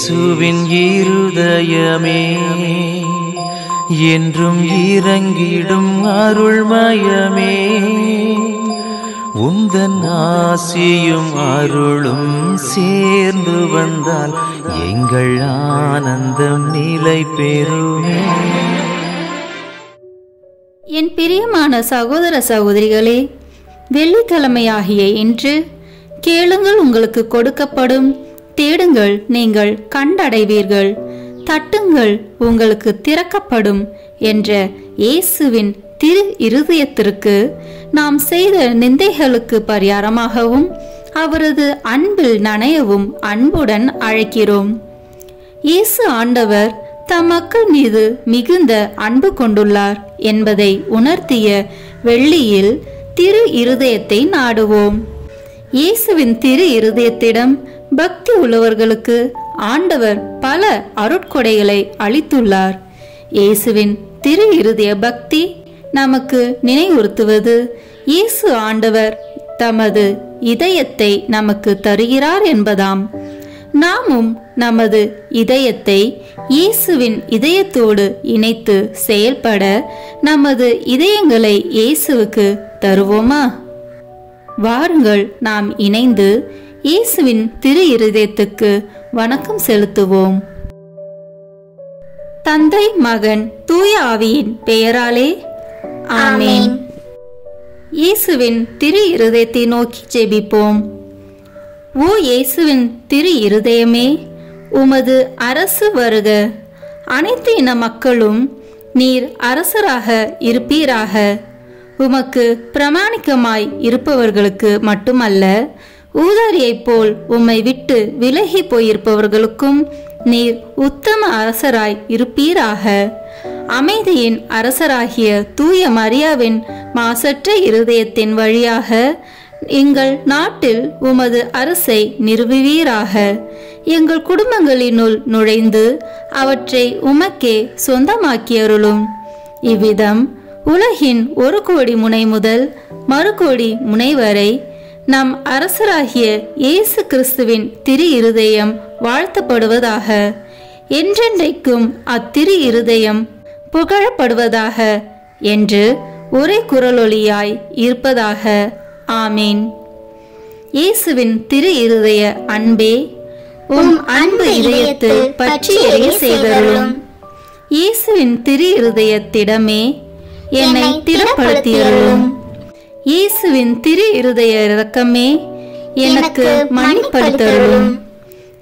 இயேசுவின் இருதயமே என்றும் இறங்கிடும் அருள்மயமே, உந்தன் ஆசியும் அருளும் சேர்ந்து வந்தால் எங்கள் ஆனந்தம் நிலை பெறுமே. என் பிரியமான சகோதர சகோதரிகளே, வெள்ளிக்கிழமையாகிய இன்று கேளுங்கள் உங்களுக்கு கொடுக்கப்படும், தேடுங்கள் நீங்கள் கண்டடைவீர்கள், தட்டுங்கள் உங்களுக்கு திறக்கப்படும் என்ற இயேசுவின் திரு இருதயத்திற்கு நாம் செய்த நிந்தைகளுக்கு பரிகாரமாகவும் அவரது அன்பில் நனையவும் அன்புடன் அழைக்கிறோம். இயேசு ஆண்டவர் தம் மக்கள் மீது மிகுந்த அன்பு கொண்டுள்ளார் என்பதை உணர்த்திய வெள்ளியில் திரு இருதயத்தை நாடுவோம். இயேசுவின் திரு இருதயத்திடம் பக்தி உள்ளவர்களுக்கு ஆண்டவர் பல அருட்கொடைகளை அளித்துள்ளார். இயேசுவின் திரு இருதய பக்தி நமக்கு நினைவுறுத்துவது இயேசு ஆண்டவர் தமது இதயத்தை நமக்கு தருகிறார் என்பதாம். நாமும் நமது இதயத்தை இயேசுவின் இதயத்தோடு இணைத்து செயல்பட நமது இதயங்களை இயேசுவுக்கு தருவோமா? வாருங்கள் நாம் இணைந்து இயேசுவின் திரு இருதயத்துக்கு வணக்கம் செலுத்துவோம். தந்தை, மகன், தூய ஆவியின் பெயராலே ஆமென். இயேசுவின் திரு இருதயத்தை நோக்கி ஜெபிப்போம். ஓ இயேசுவின் திரு இருதயமே, உமது அரசு வருக. அனைத்து இன மக்களும் நீர் அரசராக இருப்பீராக. உமக்கு பிரமாணிக்கமாய் இருப்பவர்களுக்கு மட்டுமல்ல, ஊதாரியைப் போல் உம்மை விட்டு விலகி போயிருப்பவர்களுக்கும் நீர் உத்தம அரசராய் இருப்பீராக. அமைதியின் அரசராகிய தூய மரியாவின் மாசற்ற இருதயத்தின் வழியாக எங்கள் நாட்டில் உமது அரசை நிறுவுவீராக. எங்கள் குடும்பங்களினுள் நுழைந்து அவற்றை உமக்கே சொந்தமாக்கியருளும். இவ்விதம் உலகின் ஒரு கோடி முனை முதல் மறுகோடி முனை வரை நம் அரசராகிய இயேசு கிறிஸ்துவின் திரு இருதயம் வாழ்த்தப்படுவதாக. என்றென்றைக்கும் அத்திரு இருதயம் புகழப்படுவதாக என்று ஒரே குரலொலியாய் இருப்பதாக. ஆமீன். இயேசுவின் திரு இருதய அன்பே, உம் அன்பு இதயத்தில் பற்றி எரிய செய்தருளும். இயேசுவின் திரு இருதயத்திடமே என்னை திடப்படுத்தியருளும். இயேசுவின் திரு இருதய இரக்கமே எனக்கு மன்னிப்பளித்தருளும்.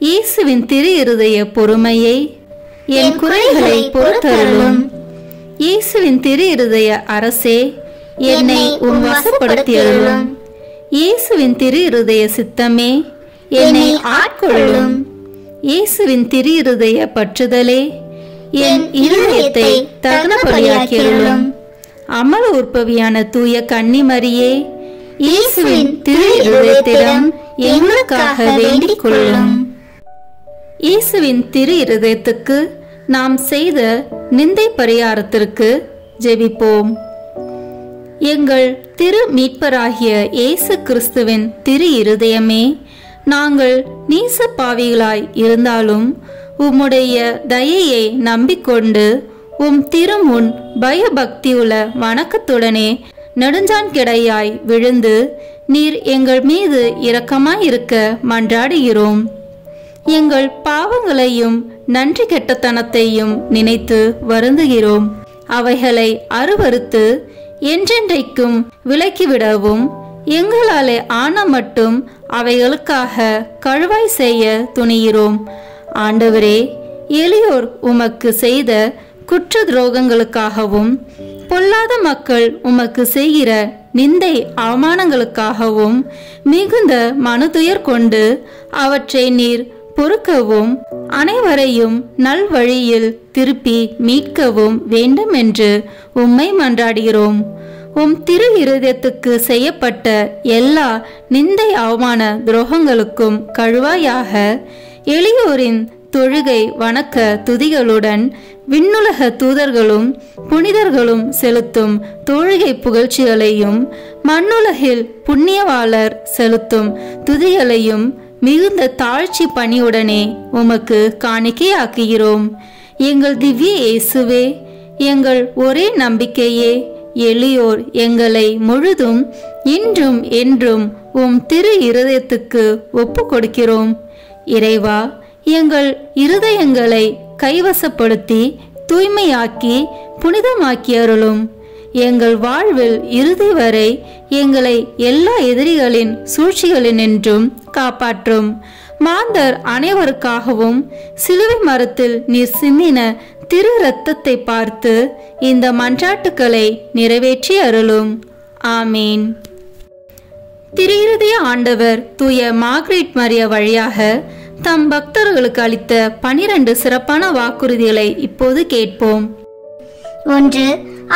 இயேசுவின் திரு இருதய பொறுமையை என் குறைகளை பொறுத்தருளும். இயேசுவின் திரு இருதய அரசே என்னை உம் வசப்படுத்தியருளும். இயேசுவின் திரு இருதய சித்தமே என்னை ஆட்கொள்ளும். இயேசுவின் திரு இருதய பற்றுதலே என் இருதயத்தை தகுந்தபடியாக்கியருளும். அமல உற்பவியான தூய கன்னிமரியே, இயேசுவின் திரு இருதயத்திடம் எங்களுக்காக வேண்டிக் கொள்ளும். இயேசுவின் திரு இருதயத்துக்கு நாம் செய்த நிந்தை பரிகாரத்திற்கு ஜெபிப்போம். எங்கள் திரு மீட்பராகிய இயேசு கிறிஸ்துவின் திரு இருதயமே, நாங்கள் நீச பாவிகளாய் இருந்தாலும் உம்முடைய தயையை நம்பிக்கொண்டு உம் திருமுன் பயபக்தியுள்ள வணக்கத்துடனே நெடுஞ்சான் கிடையாய் விழுந்து நீர் எங்கள் மீது இரக்கமாயிருக்க மன்றாடுகிறோம். எங்கள் பாவங்களையும் நன்றி கெட்டத்தனத்தையும் நினைத்து வருந்துகிறோம். அவைகளை அருவறுத்து என்றென்றைக்கும் விலக்கிவிடவும் எங்களாலே ஆன மட்டும் அவைகளுக்காக கழுவாய் செய்ய துணிகிறோம். ஆண்டவரே, எளியோர் உமக்கு செய்த குற்ற துரோகங்களுக்காகவும் பொல்லாத மக்கள் உமக்கு செய்கிற நிந்தை அவமானங்களுக்காகவும் மிகுந்த மனதுயர் கொண்டு அவற்றை நீர் பொறுக்கவும் அனைவரையும் நல்வழியில் திருப்பி மீட்கவும் வேண்டும் என்று உம்மை மன்றாடுகிறோம். உம் திரு இருதயத்துக்கு செய்யப்பட்ட எல்லா நிந்தை அவமான துரோகங்களுக்கும் கழுவாயாக எளியோரின் தொழுகை வணக்க துதிகளுடன் விண்ணுலக தூதர்களும் புனிதர்களும் செலுத்தும் தொழுகை புகழ்ச்சிகளையும் மண்ணுலகில் புண்ணியவாளர் செலுத்தும் துதிகளையும் மிகுந்த தாழ்ச்சி பணியுடனே உமக்கு காணிக்கையாக்குகிறோம். எங்கள் திவ்ய இயேசுவே, எங்கள் ஒரே நம்பிக்கையே, எளியோர் எங்களை முழுதும் இன்றும் என்றும் உம் திரு இருதயத்துக்கு ஒப்பு கொடுக்கிறோம். இறைவா, எங்கள் இருதயங்களை கைவசப்படுத்தி தூய்மையாக்கி புனிதமாக்கி அருளும். எங்கள் வாழ்வில் இறுதி வரை எங்களை எல்லா எதிரிகளின் சூழ்ச்சிகளினின்றும் காப்பாற்றும். மாந்தர் அனைவருக்காகவும் சிலுவை மரத்தில் நீர் சிந்தின திரு இரத்தத்தை பார்த்து இந்த மன்றாட்டுக்களை நிறைவேற்றி அருளும். ஆமீன். திரு இருதய ஆண்டவர் தூய மார்கரெட் மரியா வழியாக தம் பக்தர்களுக்கு அளித்த 12 சிறப்பான வாக்குறுதிகளை இப்போது கேட்போம். 1.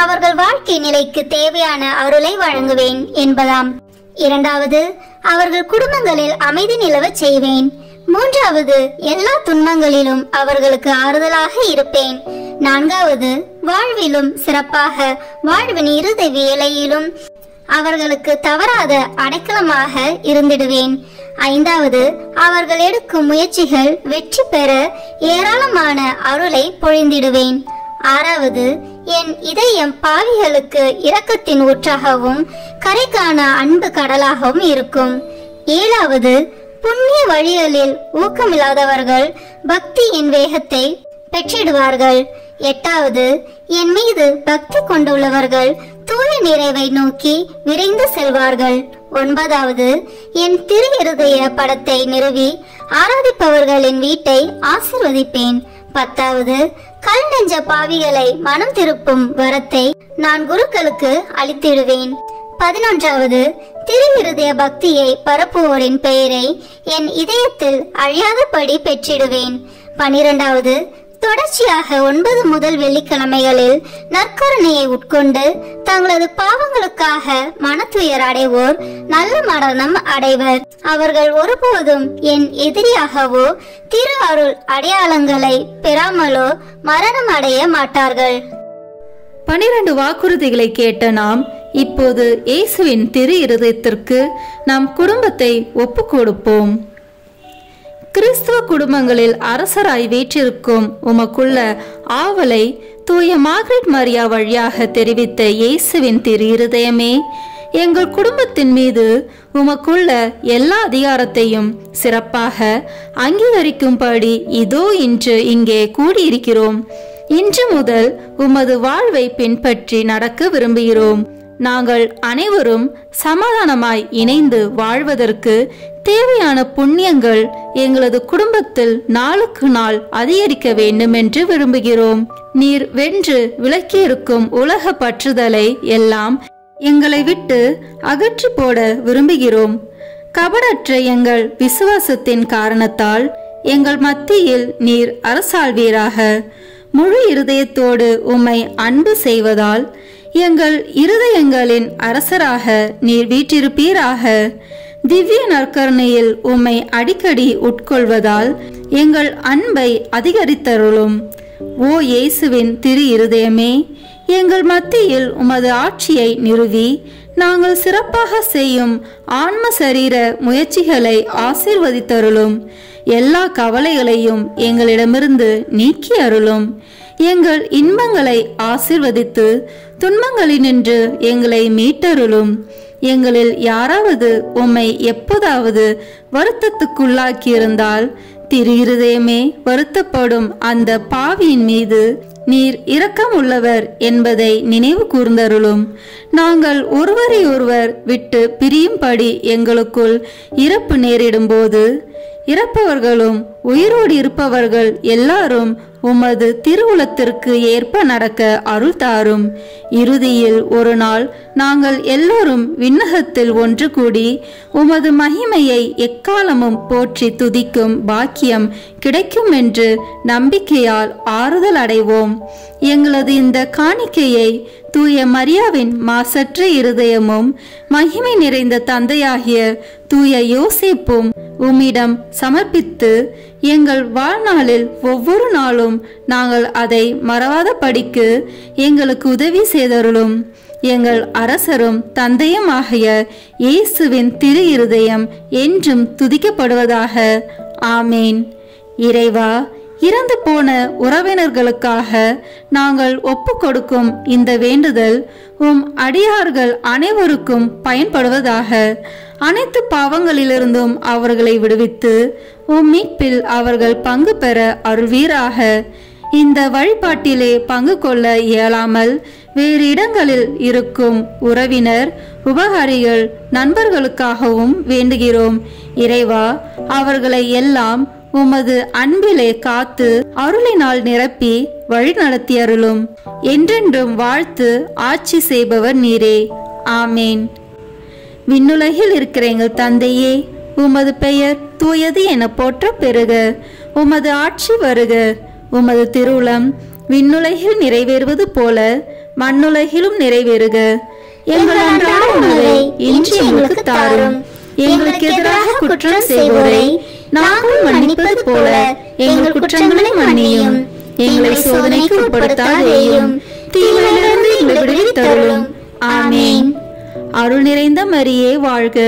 அவர்கள் வாழ்க்கை நிலைக்கு தேவையான அருளை வழங்குவேன் என்பதாம். 2. அவர்கள் குடும்பங்களில் அமைதி நிலவச் செய்வேன். 3. எல்லா துன்பங்களிலும் அவர்களுக்கு ஆறுதலாக இருப்பேன். 4. வாழ்விலும் சிறப்பாக வாழ்வின் இறுதி வேளையிலும் அவர்களுக்கு தவறாத அடைக்கலமாக இருந்திடுவேன். 5. அவர்கள் எடுக்கும் முயற்சிகள் வெற்றி பெற ஏராளமான அருளை பொழிந்திடுவேன். 6. என் இதயம் பாவிகளுக்கு இரக்கத்தின் ஊற்றாகவும் கரைக்கான அன்பு கடலாகவும் இருக்கும். 7. புண்ணிய வழிகளில் ஊக்கமில்லாதவர்கள் பக்தியின் வேகத்தை பெற்றிடுவார்கள். 8. என் மீது பக்தி கொண்டுள்ளவர்கள் தூய நிறைவை நோக்கி விரைந்து செல்வார்கள். 9. என் திரு இருதய படத்தை நிறுவி ஆராதிப்பவர்களின் வீட்டை ஆசிர்வதிப்பேன். 10. கல் நெஞ்ச பாவிகளை மனம் திருப்பும் வரத்தை நான் குருக்களுக்கு அளித்திடுவேன். 11. திரு இருதய பக்தியை பரப்புவோரின் பெயரை என் இதயத்தில் அழியாதபடி பெற்றிடுவேன். 12. தொடர்ச்சியாக 9 முதல் வெள்ளிக்கிழமைகளில் நற்கருணையை உட்கொண்டு தங்களது பாவங்களுக்காக மனத்துயர் அடைவோர் நல்ல மரணம் அடைவர். அவர்கள் ஒருபோதும் என் எதிரியாகவோ திரு அருள் அடையாளங்களை பெறாமலோ மரணம் அடைய மாட்டார்கள். 12 வாக்குறுதிகளை கேட்ட நாம் இப்போது இயேசுவின் திரு இருதயத்திற்கு நம் குடும்பத்தை ஒப்பு கொடுப்போம். கிறிஸ்துவ குடும்பங்களில் அரசராய் வீற்றிருக்கும் உமக்குள்ள ஆவலை தூய மார்கரெட் மரியா வழியாக தெரிவித்த இயேசுவின் திரு இருதயமே, எங்கள் குடும்பத்தின் மீது உமக்குள்ள எல்லா அதிகாரத்தையும் சிறப்பாக அங்கீகரிக்கும்படி இதோ இன்று இங்கே கூடியிருக்கிறோம். இன்று முதல் உமது வாழ்வை பின்பற்றி நடக்க விரும்புகிறோம். நாங்கள் அனைவரும் சமாதானமாய் இணைந்து வாழ்வதற்கு தேவையான புண்ணியங்கள் எங்களது குடும்பத்தில் நாளுக்கு நாள் அதிகரிக்க வேண்டும் என்று விரும்புகிறோம். நீர் வென்று விலக்கியிருக்கும் உலக பற்றுதலை எல்லாம் எங்களை விட்டு அகற்றி போட விரும்புகிறோம். கபடற்ற எங்கள் விசுவாசத்தின் காரணத்தால் எங்கள் மத்தியில் நீர் அரசாள்வீராக. முழு இருதயத்தோடு உம்மை அன்பு செய்வதால் எங்கள் இருதயங்களின் அரசராக நீர் வீற்றிருப்பீராக. திவ்ய நற்கருணையில் உம்மை அடிக்கடி உட்கொள்வதால் எங்கள் அன்பை அதிகரித்தருளும். ஓ இயேசுவின் திரு இருதயமே, எங்கள் மத்தியில் உமது ஆட்சியை நிறுவி நாங்கள் சிறப்பாக செய்யும் ஆன்ம சரீர முயற்சிகளை ஆசீர்வதித்தருளும். எல்லா கவலைகளையும் எங்களிடமிருந்து நீக்கி அருளும். எங்கள் இன்பங்களை ஆசீர்வதித்து துன்பங்களினின்று எங்களை மீட்டருளும். எங்களில் யாராவது உம்மை எப்போதாவது வருத்தத்துக்குள்ளாக்கியிருந்தால் திரு இருதயமே, வருத்தப்படும் அந்த பாவியின் மீது நீர் இரக்கம் உள்ளவர் என்பதை நினைவு கூர்ந்தருளும். நாங்கள் ஒருவரை ஒருவர் விட்டு பிரியும்படி எங்களுக்குள் இறப்பு நேரிடும் போது இறப்பவர்களும் உயிரோடு இருப்பவர்கள் எல்லாரும் உமது திருவுளத்திற்கு ஏற்ப நடக்க அருள் தாரும். இறுதியில் ஒரு நாள் நாங்கள் எல்லோரும் விண்ணகத்தில் ஒன்று கூடி உமது மகிமையை எக்காலமும் போற்றி துதிக்கும் பாக்கியம் கிடைக்கும் என்று நம்பிக்கையால் ஆறுதல் அடைவோம். எங்களது இந்த காணிக்கையை தூய மரியாவின் மாசற்ற இருதயமும் மகிமை நிறைந்த தந்தையாகிய தூய யோசேப்பும் உம்மிடம் சமர்ப்பித்து எங்கள் வாழ்நாளில் ஒவ்வொரு நாளும் நாங்கள் அதை மறவாத படிக்கு எங்களுக்கு உதவி செய்தருளும். எங்கள் அரசரும் தந்தையுமாகிய இயேசுவின் திரு இருதயம் என்றும் துதிக்கப்படுவதாக. ஆமேன். இறைவா, இறந்து போன உறவினர்களுக்காக நாங்கள் ஒப்பு கொடுக்கும் இந்த வேண்டுதல் உம் அடியார்கள் அனைவருக்கும் பயன்படுவதாக. அனைத்து பாவங்களிலிருந்தும் அவர்களை விடுவித்து உம் மீட்பில் அவர்கள் பங்கு பெற அருள்வீராக. இந்த வழிபாட்டிலே பங்கு கொள்ள இயலாமல் வேறு இடங்களில் இருக்கும் உறவினர், உபகாரிகள், நண்பர்களுக்காகவும் வேண்டுகிறோம். இறைவா, அவர்களை எல்லாம் உமது அன்பிலே காத்து அருளினால் நிரப்பி வழி நடத்தி அருளும். என்றென்றும் வாழ்த்து ஆட்சி செய்பவர் நீரே. ஆமேன். விண்ணுலகில் இருக்கிற எங்கள் தந்தையே, உமது பெயர் தூயது என போற்ற பெறுக. உமது ஆட்சி வருக. உமது திருவுளம் விண்ணுலகில் நிறைவேறுவது போல மண்ணுலகிலும் நிறைவேறுக. எங்கள் அன்றாட உணவை இன்று எங்களுக்கு தாரும். எங்களுக்கு எதிராக குற்றம் செய்வோரை நாங்கள் மன்னிப்பது போல எங்கள் குற்றங்களை மன்னியும். எங்களை சோதனைக்கு உட்படுத்தாதேயும், தீமையிலிருந்து எங்களை விடுவித்தருளும். ஆமேன். அருள் நிறைந்த மரியே வாழ்க.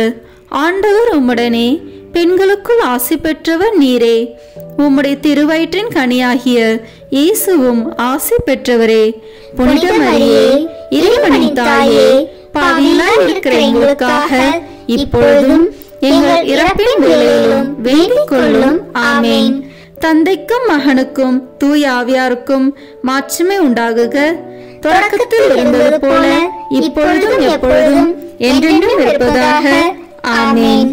ஆண்டவர் உம்முடனே, பெண்களுக்குள் ஆசி பெற்றவர் நீரே. உம்முடைய திருவயிற்றின் கனியாகிய இயேசுவும் ஆசி பெற்றவரே. புனித மரியே, இறைவனின் தாயே, பாவிகளாய் இருக்கிற எங்களுக்காக இப்பொழுதும் எங்கள் இறப்பின் வேளையிலும் வேண்டிக் கொள்ளும். ஆமேன். தந்தைக்கும் மகனுக்கும் தூய ஆவியாருக்கும் மாட்சிமை உண்டாகுக. தொடக்கத்தில் இருந்தது போல இப்பொழுதும் எப்பொழுதும் என்றென்றும் இருப்பதாக. ஆமேன்.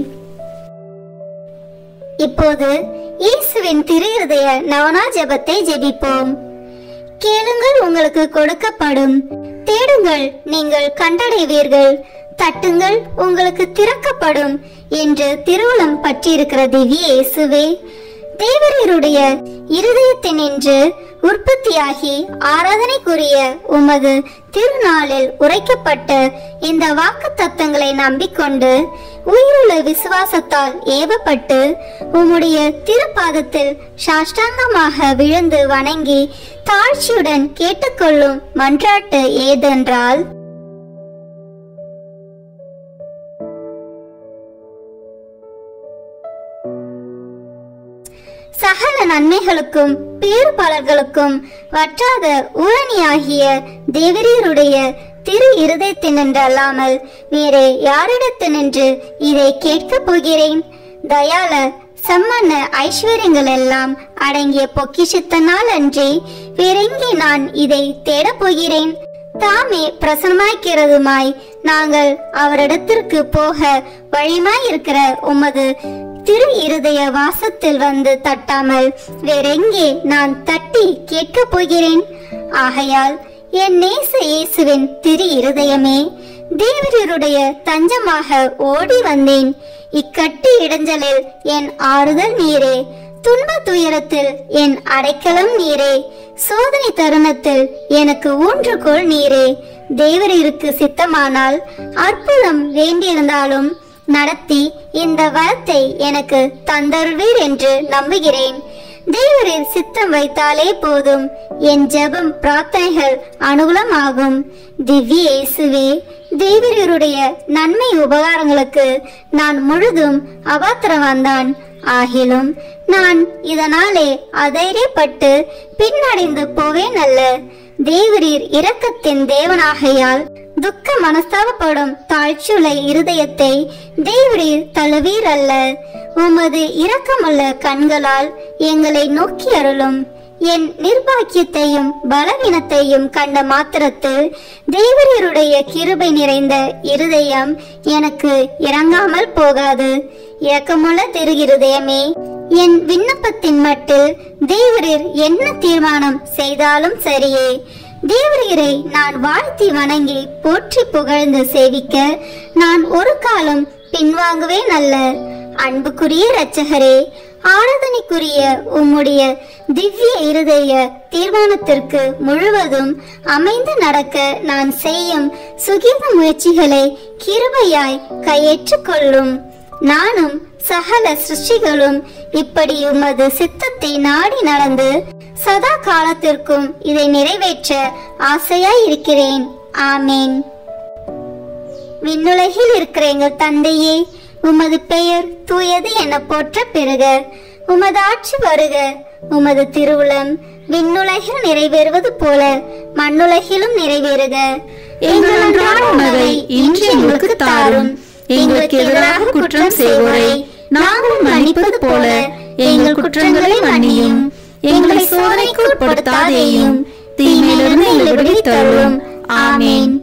இப்போது இயேசுவின் திரு இருதய நவனா ஜெபத்தை ஜெபிப்போம். கேளுங்கள், உங்களுக்கு கொடுக்கப்படும். தேடுங்கள், நீங்கள் கண்டடைவீர்கள். தட்டுங்கள், உங்களுக்கு திறக்கப்படும் என்று திருவுளம் பற்றியிருக்கிற திவ்ய இயேசுவே, தேவரீருடைய இருதயத்தினின்று உற்பத்தியாகி ஆராதனைக்குரிய உமது திருநாளில் உரைக்கப்பட்ட இந்த வாக்கு தத்தங்களை நம்பிக்கொண்டு உயிருள்ள விசுவாசத்தால் ஏவப்பட்டு உம்முடைய திருப்பாதத்தில் சாஷ்டாங்கமாக விழுந்து வணங்கி தாழ்ச்சியுடன் கேட்டுக்கொள்ளும் மன்றாட்டு ஏதென்றால், சகல நன்மைகளுக்கும் பேறுபாளர்களுக்கும் வற்றாத ஊரணியாகிய தேவரீருடைய திரு இருதயத்தினின்றல்லாமல் வேறே யாரிடத்தினின்று இதை கேட்கப் போகிறேன்? தயால சம்மன்ன ஐஸ்வர்யங்கள் எல்லாம் அடங்கிய பொக்கிஷத்தினால் அன்றி வேறெங்கே நான் இதை தேடப் போகிறேன்? தாமே பிரசனமாய்க்கிறதுமாய் நாங்கள் அவரிடத்திற்கு போக வழிமாய் இருக்கிற உமது திரு இருதய வாசத்தில் வந்து தட்டாமல் வேறெங்கே நான் தட்டி கேட்கப் போகிறேன்? ஆகையால் என் நேச இயேசுவின் திரு இருதயமே, தேவரீருடைய தஞ்சமாக ஓடி வந்தேன். இக்கட்டு இடைஞ்சலில் என் ஆறுதல் நீரே, துன்ப துயரத்தில் என் அடைக்கலம் நீரே, சோதனை தருணத்தில் எனக்கு ஊன்றுகோல் நீரே. தேவரீருக்கு சித்தமானால் அற்புதம் வேண்டியிருந்தாலும் நடத்தி இந்த வரத்தை எனக்கு தந்தருள்வீர் என்று நம்புகிறேன். தேவரீர் சித்தம் வைத்தாலே போதும், என் ஜெபம் பிரார்த்தனைகள் அனுகூலமாகும். திவ்ய இயேசுவே, தேவரீருடைய நன்மை உபகாரங்களுக்கு நான் முழுதும் அபாத்திரவான்தான். ஆகிலும் நான் இதனாலே அதைரியப்பட்டு பின்னடைந்து போவேன் அல்ல. தேவரீர் இரக்கத்தின் தேவனாகையால் துக்க மனஸ்தாபப்படும் தாழ்ச்சியுள்ள இருதயத்தை தேவரீர் தழுவீர் அல்ல. உமது இரக்கமுள்ள கண்களால் எங்களை நோக்கி அருளும். என் நிர்பாக்கியத்தையும் பலவீனத்தையும் கண்ட மாத்திரத்தில் தேவரீருடைய கிருபை நிறைந்த இருதயம் எனக்கு இறங்காமல் போகாது. இரக்கமுள்ள திரு இருதயமே, என் விண்ணப்பத்தின் மட்டில் தேவரீர் என்ன தீர்மானம் செய்தாலும் சரியே. தேவரீரை நான் வாழ்த்தி வணங்கி போற்றி புகழ்ந்து சேவிக்க நான் ஒரு காலம் பின்வாங்குவேன் அல்ல. அன்புக்குரிய இரட்சகரே, ஆராதனைக்குரிய உம்முடைய திவ்ய இருதய தீர்மானத்திற்கு முழுவதும் அமைந்து நடக்க நான் செய்யும் சுகீத முயற்சிகளை கிருபையாய் கையேற்றுக் கொள்ளும். நானும் சகல சிருஷ்டிகளும் இப்படி உமது சித்தத்தை நாடி நடந்து சதா காலத்திற்கும் இதை நிறைவேற்ற ஆசையாய் இருக்கிறேன். ஆமேன். விண்ணுலகில் இருக்கிற எங்கள் தந்தையே, உமது பெயர் தூயது என போற்ற பெறுக. உமது ஆட்சி வருக. உமது திருவுளம் விண்ணுலகில் நிறைவேறுவது போல மண்ணுலகிலும் நிறைவேறுக. எங்கள் அன்றாட உணவை இன்று எங்களுக்கு தாரும். எங்களுக்கு எதிராக குற்றம் செய்வோரை நாங்கள் மன்னிப்பது போல எங்கள் குற்றங்களை மன்னியும். எங்களை சோதனைக்கு உட்படுத்தாதேயும், தீமையிலிருந்து எங்களை விடுவித்தருளும். ஆமென்.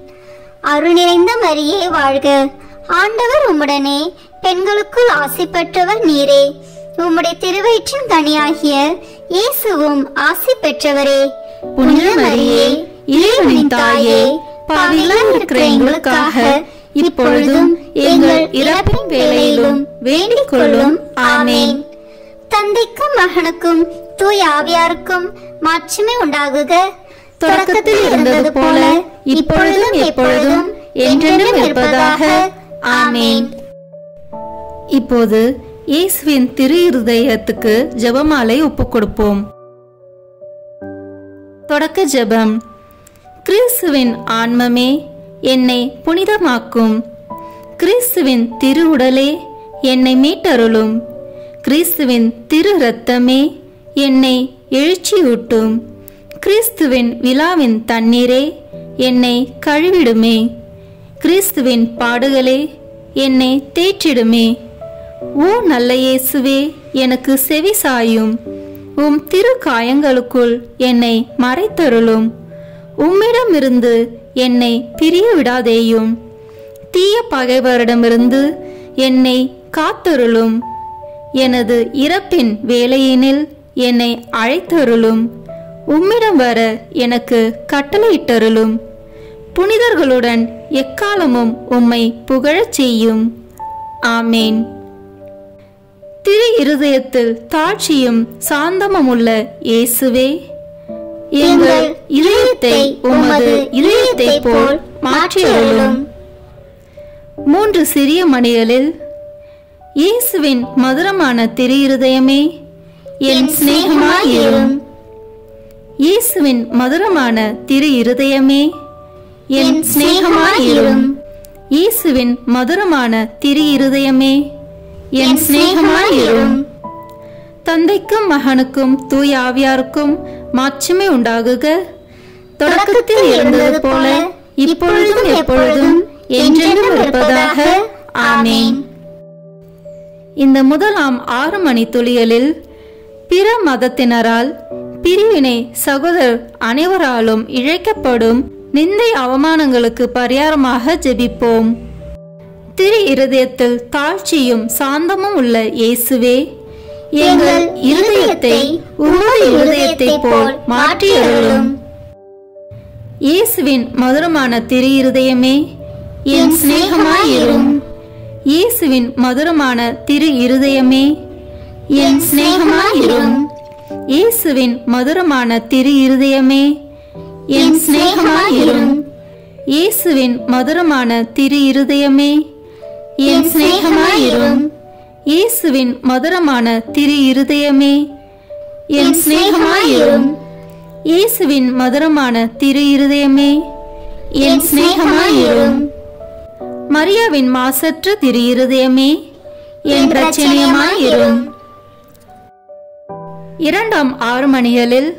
அருள் நிறைந்த மரியே வாழ்க. ஆண்டவர் உம்முடனே, பெண்களுக்குள் ஆசி பெற்றவர் நீரே. உம்முடைய திருவயிற்றின் கனியாகிய இயேசுவும் ஆசி பெற்றவரே. புனித மரியே, இறைவனின் தாயே, பாவிகளாய் இருக்கிற எங்களுக்காக இப்பொழுதும் எங்கள் இறப்பின் வேளையிலும் வேண்டிக் கொள்ளும். ஆமென். தந்தைக்கும் மகனுக்கும் தூய ஆவியாருக்கும் மாட்சிமை உண்டாகுக. தொடக்கத்தில் இருந்தது போல இப்பொழுதும் எப்பொழுதும் என்றென்றும் இருப்பதாக. ஆமென். இப்போது இயேசுவின் திரு இருதயத்துக்கு ஜெபமாலை ஒப்புக் கொடுப்போம். தொடக்க ஜெபம். கிறிஸ்துவின் ஆன்மமே, என்னை புனிதமாக்கும். கிறிஸ்துவின் திரு உடலே, என்னை மீட்டருளும். கிறிஸ்துவின் திரு இரத்தமே, என்னை எழுச்சியூட்டும். கிறிஸ்துவின் விழாவின் தண்ணீரே, என்னை கழுவிடுமே. கிறிஸ்துவின் பாடுகளே, என்னை தேற்றிடுமே. ஓ நல்ல இயேசுவே, எனக்கு செவி சாயும். உம் திரு காயங்களுக்குள் என்னை மறைத்தருளும். உம்மிடமிருந்து என்னை பிரிய விடாதேயும். தீய பகைவரிடமிருந்து என்னை காத்தருளும். எனது இறப்பின் வேளையினில் என்னை அழைத்தருளும். உம்மிடம் வர எனக்கு கட்டளையிட்டருளும். புனிதர்களுடன் எக்காலமும் உம்மை புகழச் செய்யும். ஆமேன். திரு இருதயத்தில் தாட்சியும் சாந்தமுமுள்ள இயேசுவே, எங்கள் இதயத்தை உமது இதயத்தை போல் மாற்றியருளும். 3 சிறிய மணிகளில் இயேசுவின் மதுரமான திரு இருதயமே, என் சிநேகமாயிரும். இயேசுவின் மதுரமான திரு இருதயமே, என் சிநேகமாயிரும். இயேசுவின் மதுரமான திரு இருதயமே, என் சிநேகமாயிரும். தந்தைக்கும் மகனுக்கும் தூய ஆவியாருக்கும் மாட்சிமை உண்டாகுக. தொடக்கத்தில் இருந்தது போல இப்பொழுதும் எப்பொழுதும் என்றென்றும் இருப்பதாக. ஆமென். இந்த முதலாம் 6 மணி துளிகளில் பிற மதத்தினரால் பிரிவினை சகோதரர் அனைவராலும் இழைக்கப்படும் நிந்தை அவமானங்களுக்கு பரிகாரமாக ஜெபிப்போம். திரு இருதயத்தில் தாழ்ச்சியும் சாந்தமும் உள்ள இயேசுவே, எங்கள் இருதயத்தை உமது இருதயத்தை போல் மாற்றியருளும். இயேசுவின் மதுரமான திரு இருதயமே, என் சிநேகமாயிரும். இயேசுவின் மதுரமான திரு இருதயமே, என் சிநேகமாயிரும். இயேசுவின் மதுரமான திரு இருதயமே, என் சிநேகமாயிரும். இயேசுவின் மதுரமான திரு இருதயமே, என் சிநேகமாயிரும். இயேசுவின் மதுரமான திரு இருதயமே, என் சிநேகமாயிரும். இயேசுவின் மதுரமான திரு இருதயமே, என் சிநேகமாயிரும். மரியாவின் மாசற்ற திரு இருதயமே, என் இரட்சணியமாயிரும். 2ஆம் 6 மணிகளில்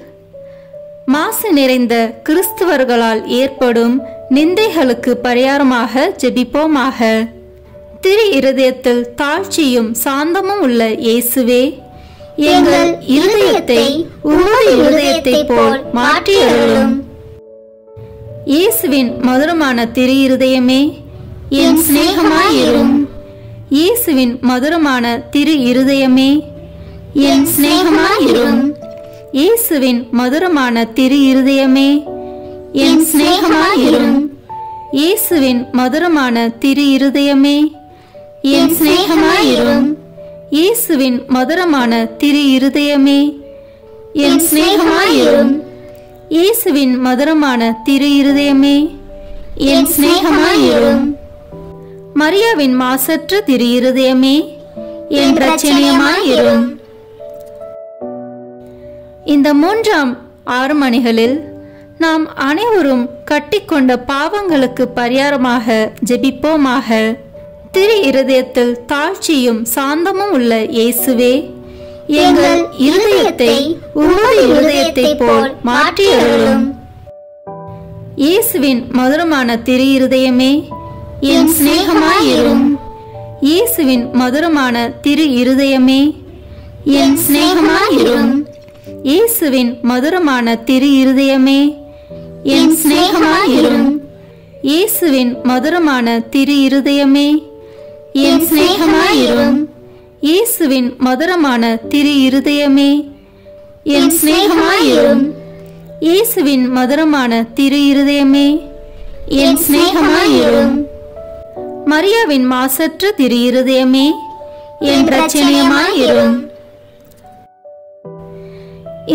மாசு நிறைந்த கிறிஸ்துவர்களால் ஏற்படும் நிந்தைகளுக்கு பரிகாரமாக ஜெபிப்போமாக. திரு இருதயத்தில் தாழ்ச்சியும் சாந்தமும் உள்ள இயேசுவே, எங்கள் இருதயத்தை உமது இருதயத்தை போல் மாற்றியருளும். இயேசுவின் மதுரமான திரு இருதயமே, என் சிநேகமாயிரும். இயேசுவின் மதுரமான திரு இருதயமே, என் சிநேகமாயிரும். இயேசுவின் மதுரமான திரு இருதயமே, என் சிநேகமாயிரும். இயேசுவின் மதுரமான திரு இருதயமே, என் சிநேகமாயிரும். இயேசுவின் மதுரமான திரு இருதயமே, என் சிநேகமாயிரும். இயேசுவின் மதுரமான திரு இருதயமே, என் சிநேகமாயிரும். மரியாவின் மாசற்ற திரு இருதயமே, என் இரட்சணியமாயிரும். இந்த 3ஆம் 6 மணிகளில் நாம் அனைவரும் கட்டிக்கொண்ட பாவங்களுக்கு பரிகாரமாக ஜெபிப்போமாக. திரு இருதயத்தில் தாழ்ச்சியும் சாந்தமும் உள்ள இயேசுவே, எங்கள் இருதயத்தை உமது இருதயத்தை போல் மாற்றியருளும். இயேசுவின் மதுரமான திரு இருதயமே, என் சிநேகமாயிரும். இயேசுவின் மதுரமான திரு இருதயமே, என் சிநேகமாயிரும். இயேசுவின் மதுரமான திரு இருதயமே, என் சிநேகமாயிரும். இயேசுவின் மதுரமான திரு இருதயமே, என் சிநேகமாயிரும். இயேசுவின் மதுரமான திரு இருதயமே, என் சிநேகமாயிரும். இயேசுவின் மதுரமான திரு இருதயமே, என் சிநேகமாயிரும். மரியாவின் மாசற்ற திரு இருதயமே, என் இரட்சணியமாயிரும்.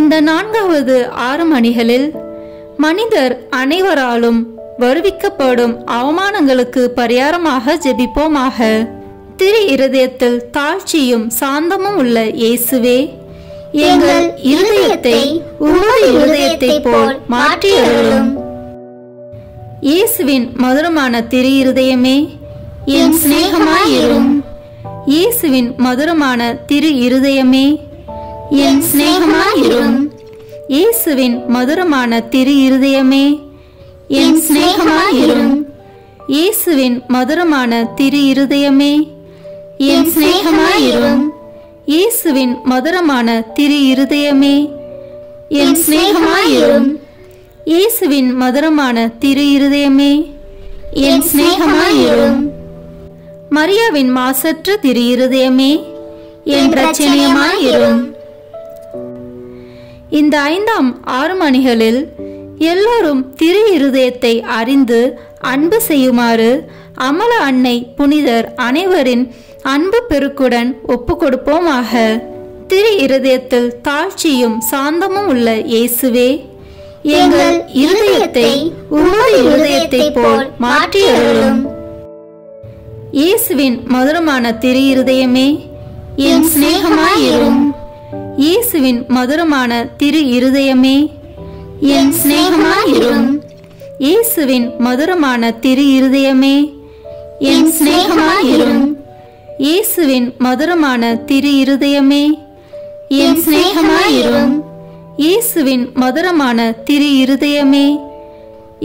இந்த 4வது 6 மணிகளில் மனிதர் அனைவராலும் வருவிக்கப்படும் அவமானங்களுக்கு பரிகாரமாக ஜெபிப்போமாக. திரு இருதயத்தில் தாழ்ச்சியும் சாந்தமும் உள்ள இயேசுவே, எங்கள் இருதயத்தை உமது இருதயத்தை போல் மாற்றியருளும். இயேசுவின் மதுரமான திரு இருதயமே, என் சிநேகமாயிரும். இயேசுவின் மதுரமான திரு இருதயமே, என் சிநேகமாயிரும். இயேசுவின் மதுரமான திரு இருதயமே, என் சிநேகமாயிரும். இயேசுவின் மதுரமான திரு இருதயமே, என் சிநேகமாயிரும். இயேசுவின் மதுரமான திரு இருதயமே, என் சிநேகமாயிரும். இயேசுவின் மதுரமான திரு இருதயமே, என் சிநேகமாயிரும். மரியாவின் மாசற்ற திரு இருதயமே, என் இரட்சணியமாயிரும். இந்த 5ஆம் 6 மணிகளில் எல்லோரும் திரு இருதயத்தை அறிந்து அன்பு செய்யுமாறு அமல அன்னை புனிதர் அனைவரின் அன்பு பெருக்குடன் ஒப்பு கொடுப்போமாக. திரு இருதயத்தில் தாழ்ச்சியும் சாந்தமும் உள்ள இயேசுவே, எங்கள் இருதயத்தை உமது இருதயத்தை போல் மாற்றியருளும். இயேசுவின் மதுரமான திரு இருதயமே, என் சிநேகமாயிரும். இயேசுவின் மதுரமான திரு இருதயமே, என் சிநேகமாயிரும். இயேசுவின் மதுரமான திரு இருதயமே, என் சிநேகமாயிரும். இயேசுவின் மதுரமான திரு இருதயமே, என் சிநேகமாயிரும். இயேசுவின் மதுரமான திரு இருதயமே,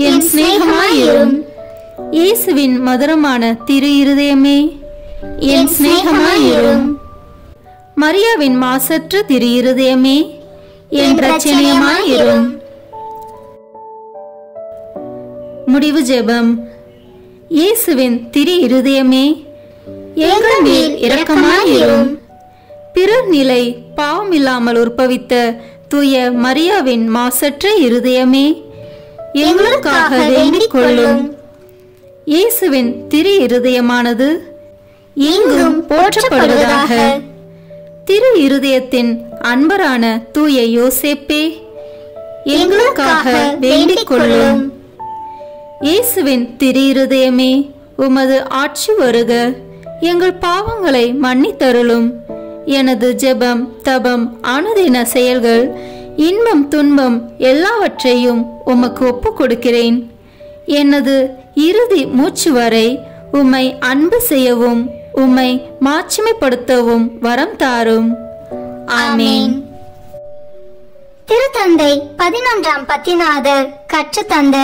என் சிநேகமாயிரும். இயேசுவின் மதுரமான திரு இருதயமே, என் சிநேகமாயிரும். மரியாவின் மாசற்ற திரு இருதயமே, என் இரட்சணியமாயிரும். முடிவு ஜெபம். இயேசுவின் திரு இருதயமே, எங்கள் மேல் இரக்கமாயிரும். பிறர் நிலை பாவமில்லாமல் உற்பவித்த தூய மரியாவின் மாசற்ற இருதயமே, எங்களுக்காக வேண்டிக் கொள்ளும். இயேசுவின் திரு இருதயமானது எங்கும் போற்றப்படுவதாக. திரு இருதயத்தின் அன்பரான தூய யோசேப்பே, எங்களுக்காக வேண்டிக் கொள்ளும். இயேசுவின் திரு இருதயமே, உமது ஆட்சி வருக. எங்கள் பாவங்களை மன்னித்தருளும். எனது ஜெபம், தபம், அனுதின செயல்கள், இன்பம், துன்பம் எல்லாவற்றையும் உமக்கு ஒப்பு கொடுக்கிறேன். எனது இறுதி மூச்சு வரை உம்மை அன்பு செய்யவும் உம்மை மாட்சிமைப்படுத்தவும் வரம் தாரும். ஆமென். திருத்தந்தை 11ஆம் பத்திநாதர் கற்றுத்தந்த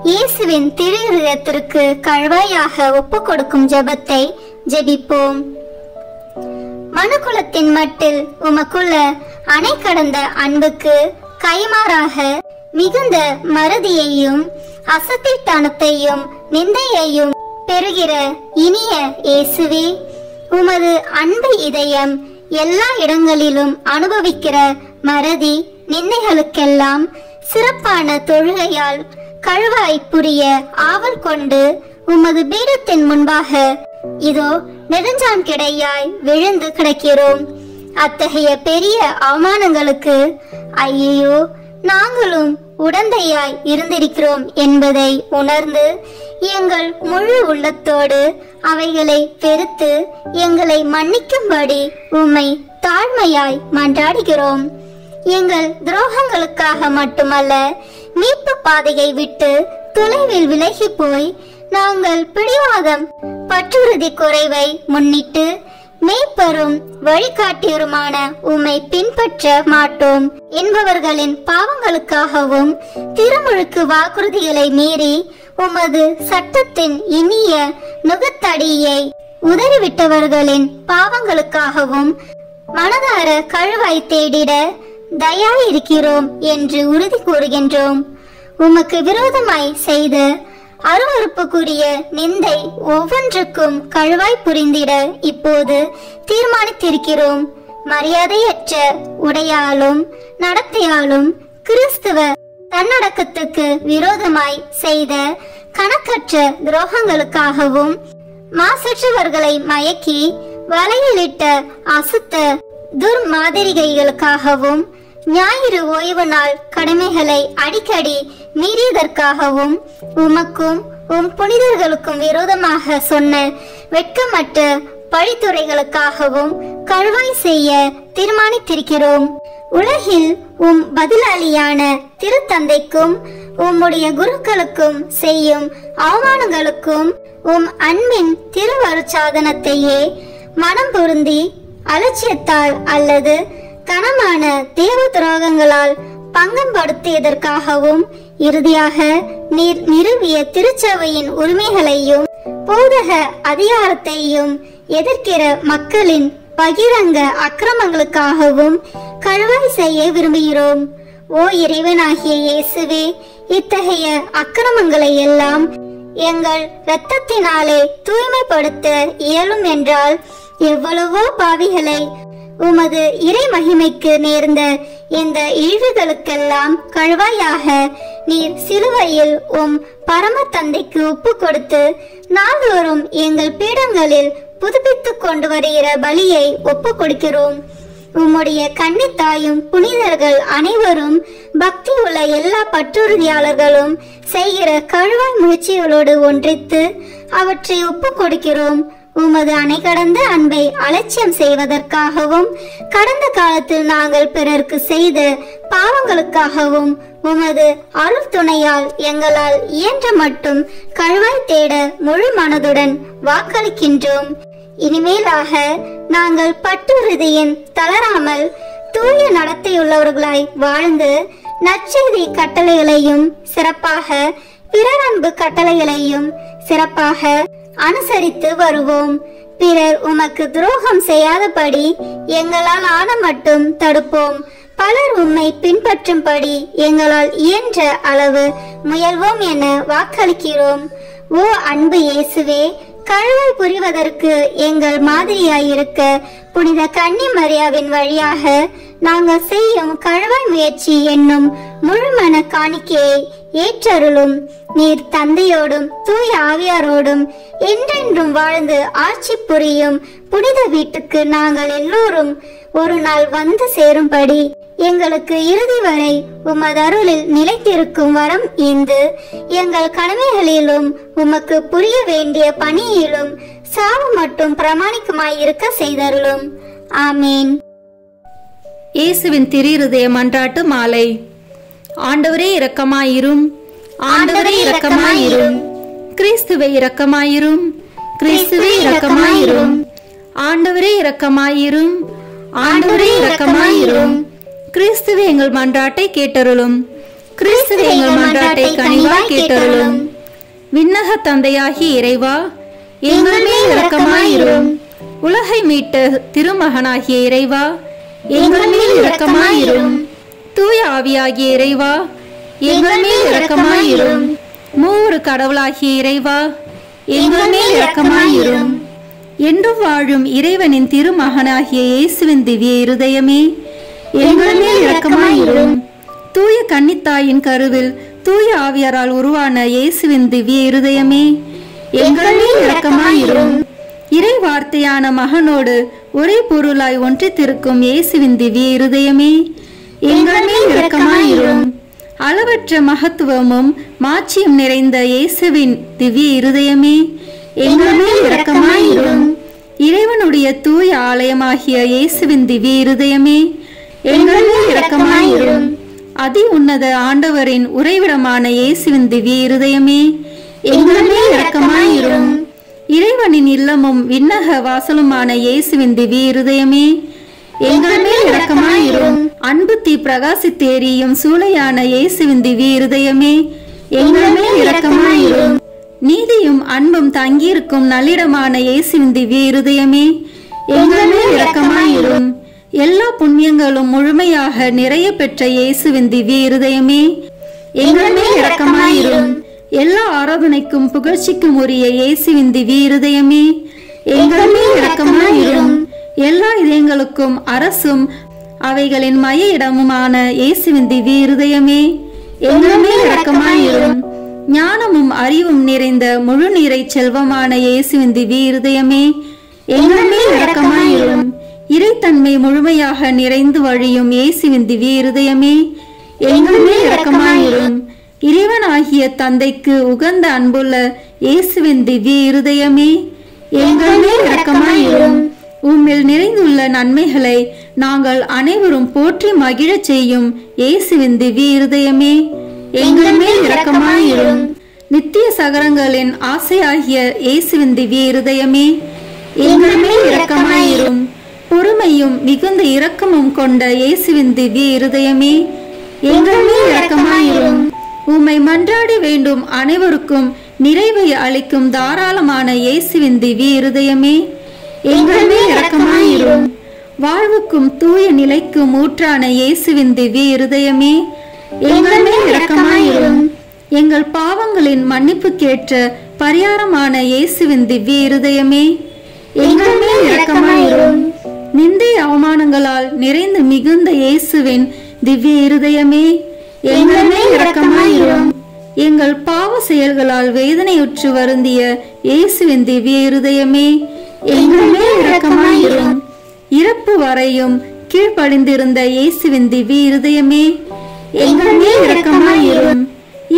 இயேசுவின் திரு இருதயத்திற்கு கழுவாயாக ஒப்பு கொடுக்கும் ஜெபத்தை ஜெபிப்போம். மனுக்குலத்தின் மட்டில் உமக்குள்ள அணை கடந்த அன்புக்கு கைமாறாக மிகுந்த மறதியையும் அசத்தித்தனத்தையும் நிந்தையையும் பெறுகிற இனிய இயேசுவே, உமது அன்பு இதயம் எல்லா இடங்களிலும் அனுபவிக்கிற மறதி நிந்தைகளுக்கெல்லாம் சிறப்பான தொழுகையால் கழுவாய் புரிய ஆவல் கொண்டு உமது பீடத்தின் முன்பாக இதோ நெடுஞ்சான் கிடையாய் விழுந்து கிடக்கிறோம். அத்தகைய பெரிய அவமானங்களுக்கு ஐயோ நாங்களும் உடந்தையாய் இருந்திருக்கிறோம் என்பதை உணர்ந்து எங்கள் முழு உள்ளத்தோடு அவைகளை வெறுத்து எங்களை மன்னிக்கும்படி உம்மை தாழ்மையாய் மன்றாடுகிறோம். எங்கள் துரோகங்களுக்காக மட்டுமல்ல, மீட்பு பாதையை விட்டு தொலைவில் விலகி போய் நாங்கள் பிடிவாதம் பற்றுறுதி குறைவை முன்னிட்டு மெய்ப்பெரும் வழிகாட்டியருமான உம்மை பின்பற்ற மாட்டோம் என்பவர்களின் பாவங்களுக்காகவும் திருமுழுக்கு வாக்குறுதிகளை மீறி உமது சட்டத்தின் இனிய நுகத்தடியை உதறிவிட்டவர்களின் பாவங்களுக்காகவும் மனதார கழுவாய் தேடிட தயாயிருக்கிறோம் என்று உறுதி கூறுகின்றோம். உமக்கு விரோதமாய் செய்த அருவருப்புக்குரிய நிந்தை ஒவ்வொன்றுக்கும் கழுவாய் புரிந்திட இப்போது தீர்மானித்திருக்கிறோம். மரியாதையற்ற உடையாலும் நடத்தையாலும் கிறிஸ்துவ தன்னடக்கத்துக்கு விரோதமாய் செய்த கணக்கற்ற துரோகங்களுக்காகவும் மாசற்றவர்களை மயக்கி வலையிலிட்ட அசுத்த துர்மாதிரிகைகளுக்காகவும் ஞாயிறு ஓய்வு நாள் கடமைகளை அடிக்கடி மீறியதற்காகவும் உமக்கும் உம் புனிதர்களுக்கும் விரோதமாக சொன்ன வெட்கமற்ற பழித்துறைகளுக்காகவும் கழுவாய் செய்ய தீர்மானித்திருக்கிறோம். உலகில் உம் பதிலாளியான திருத்தந்தைக்கும் உம்முடைய குருக்களுக்கும் செய்யும் அவமானங்களுக்கும் உம் அன்பின் திருவருட்சாதனத்தையே மனம் பொருந்தி அலட்சியத்தால் அல்லது கனமான தேவ துரோகங்களால் பங்கம்படுத்தியதற்காகவும் இறுதியாக நீர் நிறுவிய திருச்சபையின் உரிமைகளையும் போதக அதிகாரத்தையும் எதிர்க்கிற மக்களின் பகிரங்க அக்கிரமங்களுக்காகவும் கழுவாய் செய்ய விரும்புகிறோம். ஓ இறைவனாகிய இயேசுவே, இத்தகைய அக்கிரமங்களை எல்லாம் எங்கள் இரத்தத்தினாலே தூய்மைப்படுத்த இயலும் என்றால் எவ்வளவோ பாவிகளை உமது இறை மகிமைக்கு நேர்ந்த இந்த இழிவுகளுக்கெல்லாம் கழுவாயாக நீர் சிலுவையில் உம் பரம தந்தைக்கு ஒப்பு கொடுத்து நாள்தோறும் எங்கள் பீடங்களில் புதுப்பித்துக் கொண்டு வருகிற பலியை ஒப்பு கொடுக்கிறோம். உம்முடைய கன்னித்தாயும் புனிதர்கள் அனைவரும் பக்தி உள்ள எல்லா பற்றுறுதியாளர்களும் செய்கிற கழுவாய் முயற்சிகளோடு ஒன்றித்து அவற்றை ஒப்பு கொடுக்கிறோம். உமது அணை கடந்த அன்பை அலட்சியம் செய்வதற்காகவும் கடந்த காலத்தில் நாங்கள் பிறருக்கு செய்த பாவங்களுக்காகவும் உமது அருள் துணையால் எங்களால் இயன்ற மட்டும் கழுவாய் தேட முழு மனதுடன் வாக்களிக்கின்றோம். இனிமேலாக நாங்கள் பற்றுறுதியின் தளராமல் தூய நடத்தையுள்ளவர்களாய் வாழ்ந்து நற்செய்தி கட்டளைகளையும் சிறப்பாக பிறர் அன்பு கட்டளைகளையும் சிறப்பாக அனுசரித்து வருவோம். பிறர் உமக்கு துரோகம் செய்யாதபடி எங்களால் ஆன மட்டும் தடுப்போம். பலர் உம்மை பின்பற்றும்படி எங்களால் இயன்ற அளவு முயல்வோம் என வாக்களிக்கிறோம். ஓ அன்பு இயேசுவே, கழுவாய் புரிவதற்கு எங்கள் மாதிரியாயிருக்க புனித கன்னி மரியாவின் வழியாக நாங்கள் செய்யும் கழுவாய் முயற்சி என்னும் முழுமன காணிக்கையை ஏற்றருளும். நீர் தந்தையோடும் தூய ஆவியாரோடும் என்றென்றும் வாழ்ந்து ஆட்சி புரியும் புனித வீட்டுக்கு நாங்கள் எல்லோரும் ஒரு நாள் வந்து சேரும்படி எங்களுக்கு இறுதி வரை உமது அருளில் நிலைத்திருக்கும் வரம் ஈந்து எங்கள் கடமைகளிலும் உமக்கு புரிய வேண்டிய பணியிலும் சாவு மட்டும் பிரமாணிக்கமாயிருக்க செய்தருளும். ஆமேன். இயேசுவின் திரு மன்றாட்டு மாலை. ஆண்டவரே இரக்கமாயிரும், ஆண்டவரே இரக்கமாயிரும், கிறிஸ்துவே இரக்கமாயிரும், கிறிஸ்துவே இரக்கமாயிரும், ஆண்டவரே இரக்கமாயிரும், ஆண்டவரே இரக்கமாயிரும், கிறிஸ்துவே எங்கள் மன்றாட்டை கேட்டருளும், கிறிஸ்துவே எங்கள் மன்றாட்டை கனிவாய் கேட்டருளும். விண்ணக தந்தையாகி இறைவா, எங்கள் மேல் இரக்கமாயிரும். உலகை மீட்ட திருமகனாகிய இறைவா, எங்கள் மேல் இரக்கமாயிரும். தூய ஆவியாகிய இறைவா, எங்கள் மேல் இரக்கமாயிரும். மூவரு கடவுளாகிய இறைவா, எங்கள் மேல் இரக்கமாயிரும். என்றும் வாழும் இறைவனின் திருமகனாகிய இயேசுவின் திவ்ய இருதயமே, எங்கள் மேல் இரக்கமாயிரும். தூய கன்னித்தாயின் கருவில் தூய ஆவியாரால் உருவான இயேசுவின் திவ்ய இருதயமே, எங்கள் மேல் இரக்கமாயிரும். இறை வார்த்தையான மகனோடு ஒரே பொருளாய் ஒன்றித்திருக்கும் இயேசுவின் திவ்ய இருதயமே, எங்கள் மேல் இரக்கமாயிரும். அளவற்ற மகத்துவமும் மாட்சியும் நிறைந்த இயேசுவின் திவ்ய இருதயமே, எங்கள் மேல் இரக்கமாயிரும். இறைவனுடைய தூய ஆலயமாகிய இயேசுவின் திவ்ய இருதயமே, எங்கள் மேல் இரக்கமாயிரும். அதி உன்னத ஆண்டவரின் உறைவிடமான இயேசுவின் திவ்ய இருதயமே, எங்கள் மேல் இரக்கமாயிரும். இறைவனின் இல்லமும் விண்ணக வாசலுமான இயேசுவின் திவ்ய இருதயமே, எங்கள் மேல் இரக்கமாயிரும். அன்பு தீ பிரகாசித்தேரியும் சூளையான இயேசுவின் திவ்ய இருதயமே, எங்கள் மேல் இரக்கமாயிரும். நீதியும் அன்பும் தங்கியிருக்கும் நல்லிடமான இயேசுவின் திவ்ய இருதயமே, எங்கள் மேல் இரக்கமாயிரும். எல்லா புண்ணியங்களும் முழுமையாக நிறைய பெற்ற இயேசுவின் திவ்ய இருதயமே, எங்கள் மேல் இரக்கமாயிரும். எல்லா ஆராதனைக்கும் புகழ்ச்சிக்கும் உரிய இயேசுவின் திவ்ய இருதயமே, எங்கள் மேல் இரக்கமாயிரும். எல்லா இதயங்களுக்கும் அரசும் அவைகளின் மைய இடமுமான இயேசுவின் திவ்ய இருதயமே, எங்கள் மேல் இரக்கமாயிரும். ஞானமும் அறிவும் நிறைந்த முழு நீரை செல்வமான இயேசுவின் திவ்ய இருதயமே, எங்கள் மேல் இரக்கமாயிரும். இறைத்தன்மை முழுமையாக நிறைந்து வழியும் இயேசுவின் திவ்ய இருதயமே, எங்கள் மேல் இரக்கமாயிரும். இறைவனாகிய தந்தைக்கு உகந்த அன்புள்ள இயேசுவின் திவ்ய இருதயமே, எங்கள் மேல் இரக்கமாயிரும். உம்மில் நிறைந்துள்ள நன்மைகளை நாங்கள் அனைவரும் போற்றி மகிழச் செய்யும் இயேசுவின் திவ்ய இருதயமே, எங்கள் மேல் இரக்கமாயிரும். நித்திய சகரங்களின் ஆசையாகிய இயேசுவின் திவ்ய இருதயமே, எங்கள் மேல் இரக்கமாயிரும். பொறுமையும் மிகுந்த இரக்கமும் கொண்ட இயேசுவின் திவ்ய இருதயமே, எங்கள் மேல் இரக்கமாயிரும். உம்மை மன்றாடி வேண்டும் அனைவருக்கும் நிறைவை அளிக்கும் தாராளமான இயேசுவின் திவ்ய இருதயமே, எங்கள் மேல் இரக்கமாயிரும். வாழ்வுக்கும் தூய நிலைக்கும் ஊற்றான இயேசுவின் திவ்ய இருதயமே, எங்கள் மேல் இரக்கமாயிரும். எங்கள் பாவங்களின் மன்னிப்புக்கேற்ற பரிகாரமான இயேசுவின் திவ்ய இருதயமே, எங்கள் மேல் இரக்கமாயிரும். நிந்தை அவமானங்களால் நிறைந்து மிகுந்த இயேசுவின் திவ்ய இருதயமே, எங்கள் மேல் இரக்கமாயிரும். எங்கள் பாவ செயல்களால் வேதனையுற்று வருந்திய இயேசுவின் திவ்ய இருதயமே, எங்கள் மேல் இரக்கமாயிரும். இறப்பு வரையும் கீழ்ப்படிந்திருந்த இயேசுவின் திவ்ய இருதயமே, எங்கள் மேல் இரக்கமாயிரும்.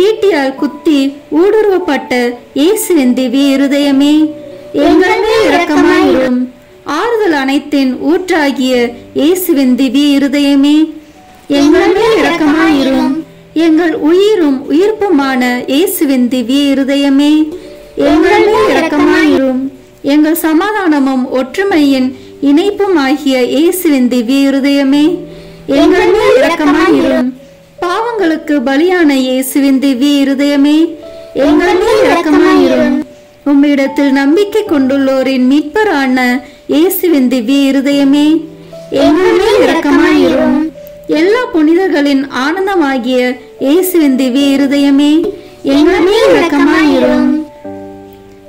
ஈட்டியால் குத்தி ஊடுருவப்பட்ட இயேசுவின் திவ்ய இருதயமே, எங்கள் மேல் இரக்கமாயிரும். ஆறுதல் அனைத்தின் ஊற்றாகிய இயேசுவின் திவ்ய இருதயமே, எங்கள் மேல் இரக்கமாயிரும். எங்கள் உயிரும் உயிர்ப்புமான இயேசுவின் திவ்ய இருதயமே, எங்கள் மேல் இரக்கமாயிரும். எங்கள் சமாதானமும் ஒற்றுமையின் இணைப்பும் ஆகிய இயேசுவின் திவ்ய இருதயமே, எங்கள் மேல் இரக்கமாயிரும். பாவங்களுக்கு பலியான இயேசுவின் திவ்ய இருதயமே, எங்கள் மேல் இரக்கமாயிரும். உம்மிடத்தில் நம்பிக்கை கொண்டுள்ளோரின் மீட்பரான இயேசுவின் திவ்ய இருதயமே, எங்கள் மேல் இரக்கமாயிரும். எல்லா புனிதர்களின் ஆனந்தமாகிய இயேசுவின் திவ்ய இருதயமே, எங்கள் மேல் இரக்கமாயிரும்.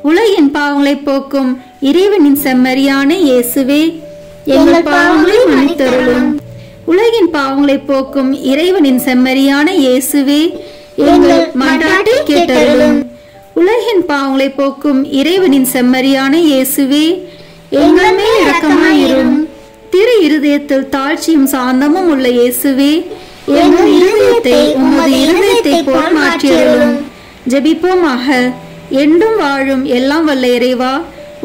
உலகின் பாவங்களை போக்கும் இறைவனின் செம்மறியான இயேசுவே, எங்கள் பாவங்களை மன்னித்தருளும். உலகின் பாவங்களை போக்கும் இறைவனின் செம்மறியான இயேசுவே, எங்கள் மன்றாட்டை கேட்டருளும். உலகின் பாவங்களை போக்கும் இறைவனின் செம்மறியான இயேசுவே, எங்கள் மேல் இரக்கமாயிரும். திரு இருதயத்தில் தாழ்ச்சியும் சாந்தமும் உள்ள இயேசுவே, எங்கள் இருதயத்தை உமது இருதயத்தை போல் மாற்றியருளும். ஜெபிப்போமாக. என்றும் வாழும் எல்லாம் வல்ல இறைவா,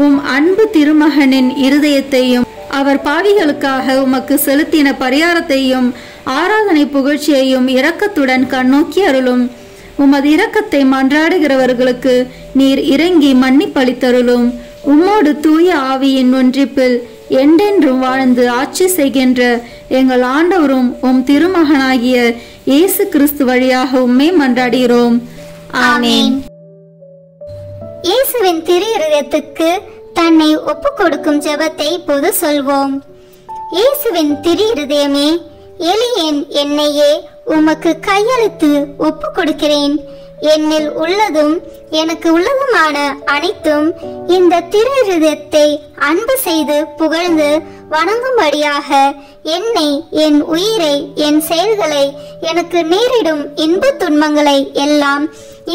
உம் அன்பு திருமகனின் இருதயத்தையும் அவர் பாவிகளுக்காக உமக்கு செலுத்தின பரிகாரத்தையும் ஆராதனை புகழ்ச்சியையும் இரக்கத்துடன் கண்ணோக்கி அருளும். உமது இரக்கத்தை மன்றாடுகிறவர்களுக்கு நீர் இறங்கி மன்னிப்பளித்தருளும். உம்மோடு தூய ஆவியின் ஒன்றிப்பில் என்றென்றும் வாழ்ந்து ஆட்சி செய்கின்ற எங்கள் ஆண்டவரும் உம் திருமகனாகிய இயேசு கிறிஸ்து வழியாக உம்மை மன்றாடுகிறோம். ஆமென். இயேசுவின் திரு இருதயத்துக்கு தன்னை ஒப்பு கொடுக்கும் ஜெபத்தை இப்போது சொல்வோம். இயேசுவின் திரு இருதயமே, எளியேன் என்னையே உமக்கு கையளித்து ஒப்பு கொடுக்கிறேன். என்னில் உள்ளதும் எனக்கு உள்ளதுமான அனைத்தும் இந்த திரு இருதயத்தை அன்பு செய்து புகழ்ந்து வணங்கும்படியாக என்னை, என் உயிரை, என் செயல்களை, எனக்கு நேரிடும் இன்ப துன்பங்களை எல்லாம்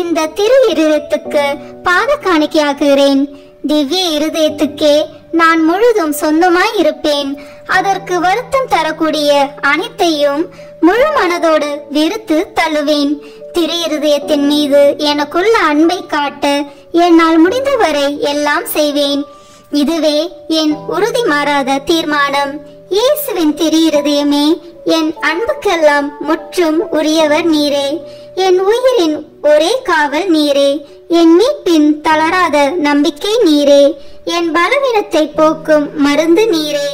இந்த திரு இருதயத்துக்கு பாத காணிக்கையாக்குகிறேன். திவ்ய இருதயத்துக்கே நான் முழுதும் சொந்தமாய் இருப்பேன். அதற்கு வருத்தம் தரக்கூடிய அனைத்தையும் முழு மனதோடு வெறுத்து தள்ளுவேன். திரு இருதயத்தின் மீது எனக்குள்ள அன்பை காட்ட என்னால் முடிந்தவரை எல்லாம் செய்வேன். இதுவே என் உறுதி மாறாத தீர்மானம். இயேசுவின் திரு இருதயமே, என் அன்புக்கெல்லாம் முற்றும் உரியவர் நீரே. என் உயிரின் ஒரே காவல் நீரே. என் மீட்பின் தளராத நம்பிக்கை நீரே. என் பலவீனத்தை போக்கும் மருந்து நீரே.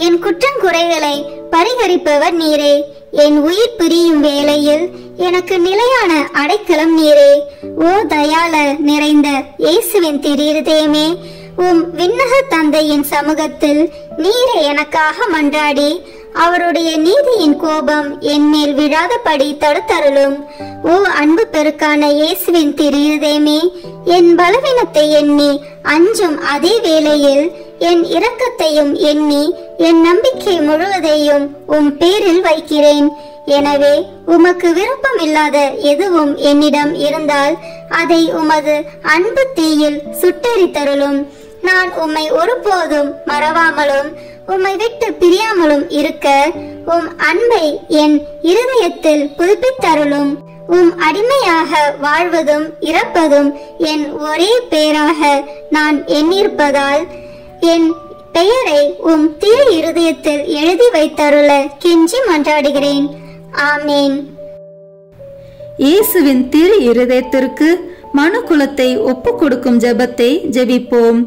என் குற்றங்குறைகளை பரிகரிப்பவர் நீரே. என் உயிர் பிரியும் வேளையில் எனக்கு நிலையான அடைக்கலம் நீரே. ஓ தயால நிறைந்த இயேசுவின் திருஇருதயமே, விண்ணக தந்தையின் சமூகத்தில் நீரே எனக்காக மன்றாடி அவருடைய நீதியின் கோபம் என் மேல் விழாதபடி தடுத்தருளும். ஓ அன்பு பெருக்கான இயேசுவின் திருஇருதயமே, என் பலவீனத்தை எண்ணி அஞ்சும் அதே வேளையில் என் இரக்கத்தையும் எண்ணி என் நம்பிக்கை முழுவதையும் பேரில் வைக்கிறேன். எனவே உமக்கு விருப்பம் இல்லாத எதுவும் என்னிடம் இருந்தால் அதை உமது அன்பு தீயில் சுட்டெரித்தருளும். நான் உம்மை ஒருபோதும் மறவாமலும் உம்மை விட்டு பிரியாமலும் இருக்க அன்பை என் இருதயத்தில் புதுப்பித்தருளும். அடிமையாக வாழ்வதும் இறப்பதும் என் ஒரே பேராக நான் எண்ணிருப்பதால் என் பெயரை திரு இருதயத்தில் எழுதி வைத்தருள கெஞ்சி மன்றாடுகிறேன். ஆமேன். இயேசுவின் திரு இருதயத்திற்கு மனுக்குலத்தை ஒப்பு கொடுக்கும் ஜெபத்தை ஜெபிப்போம்.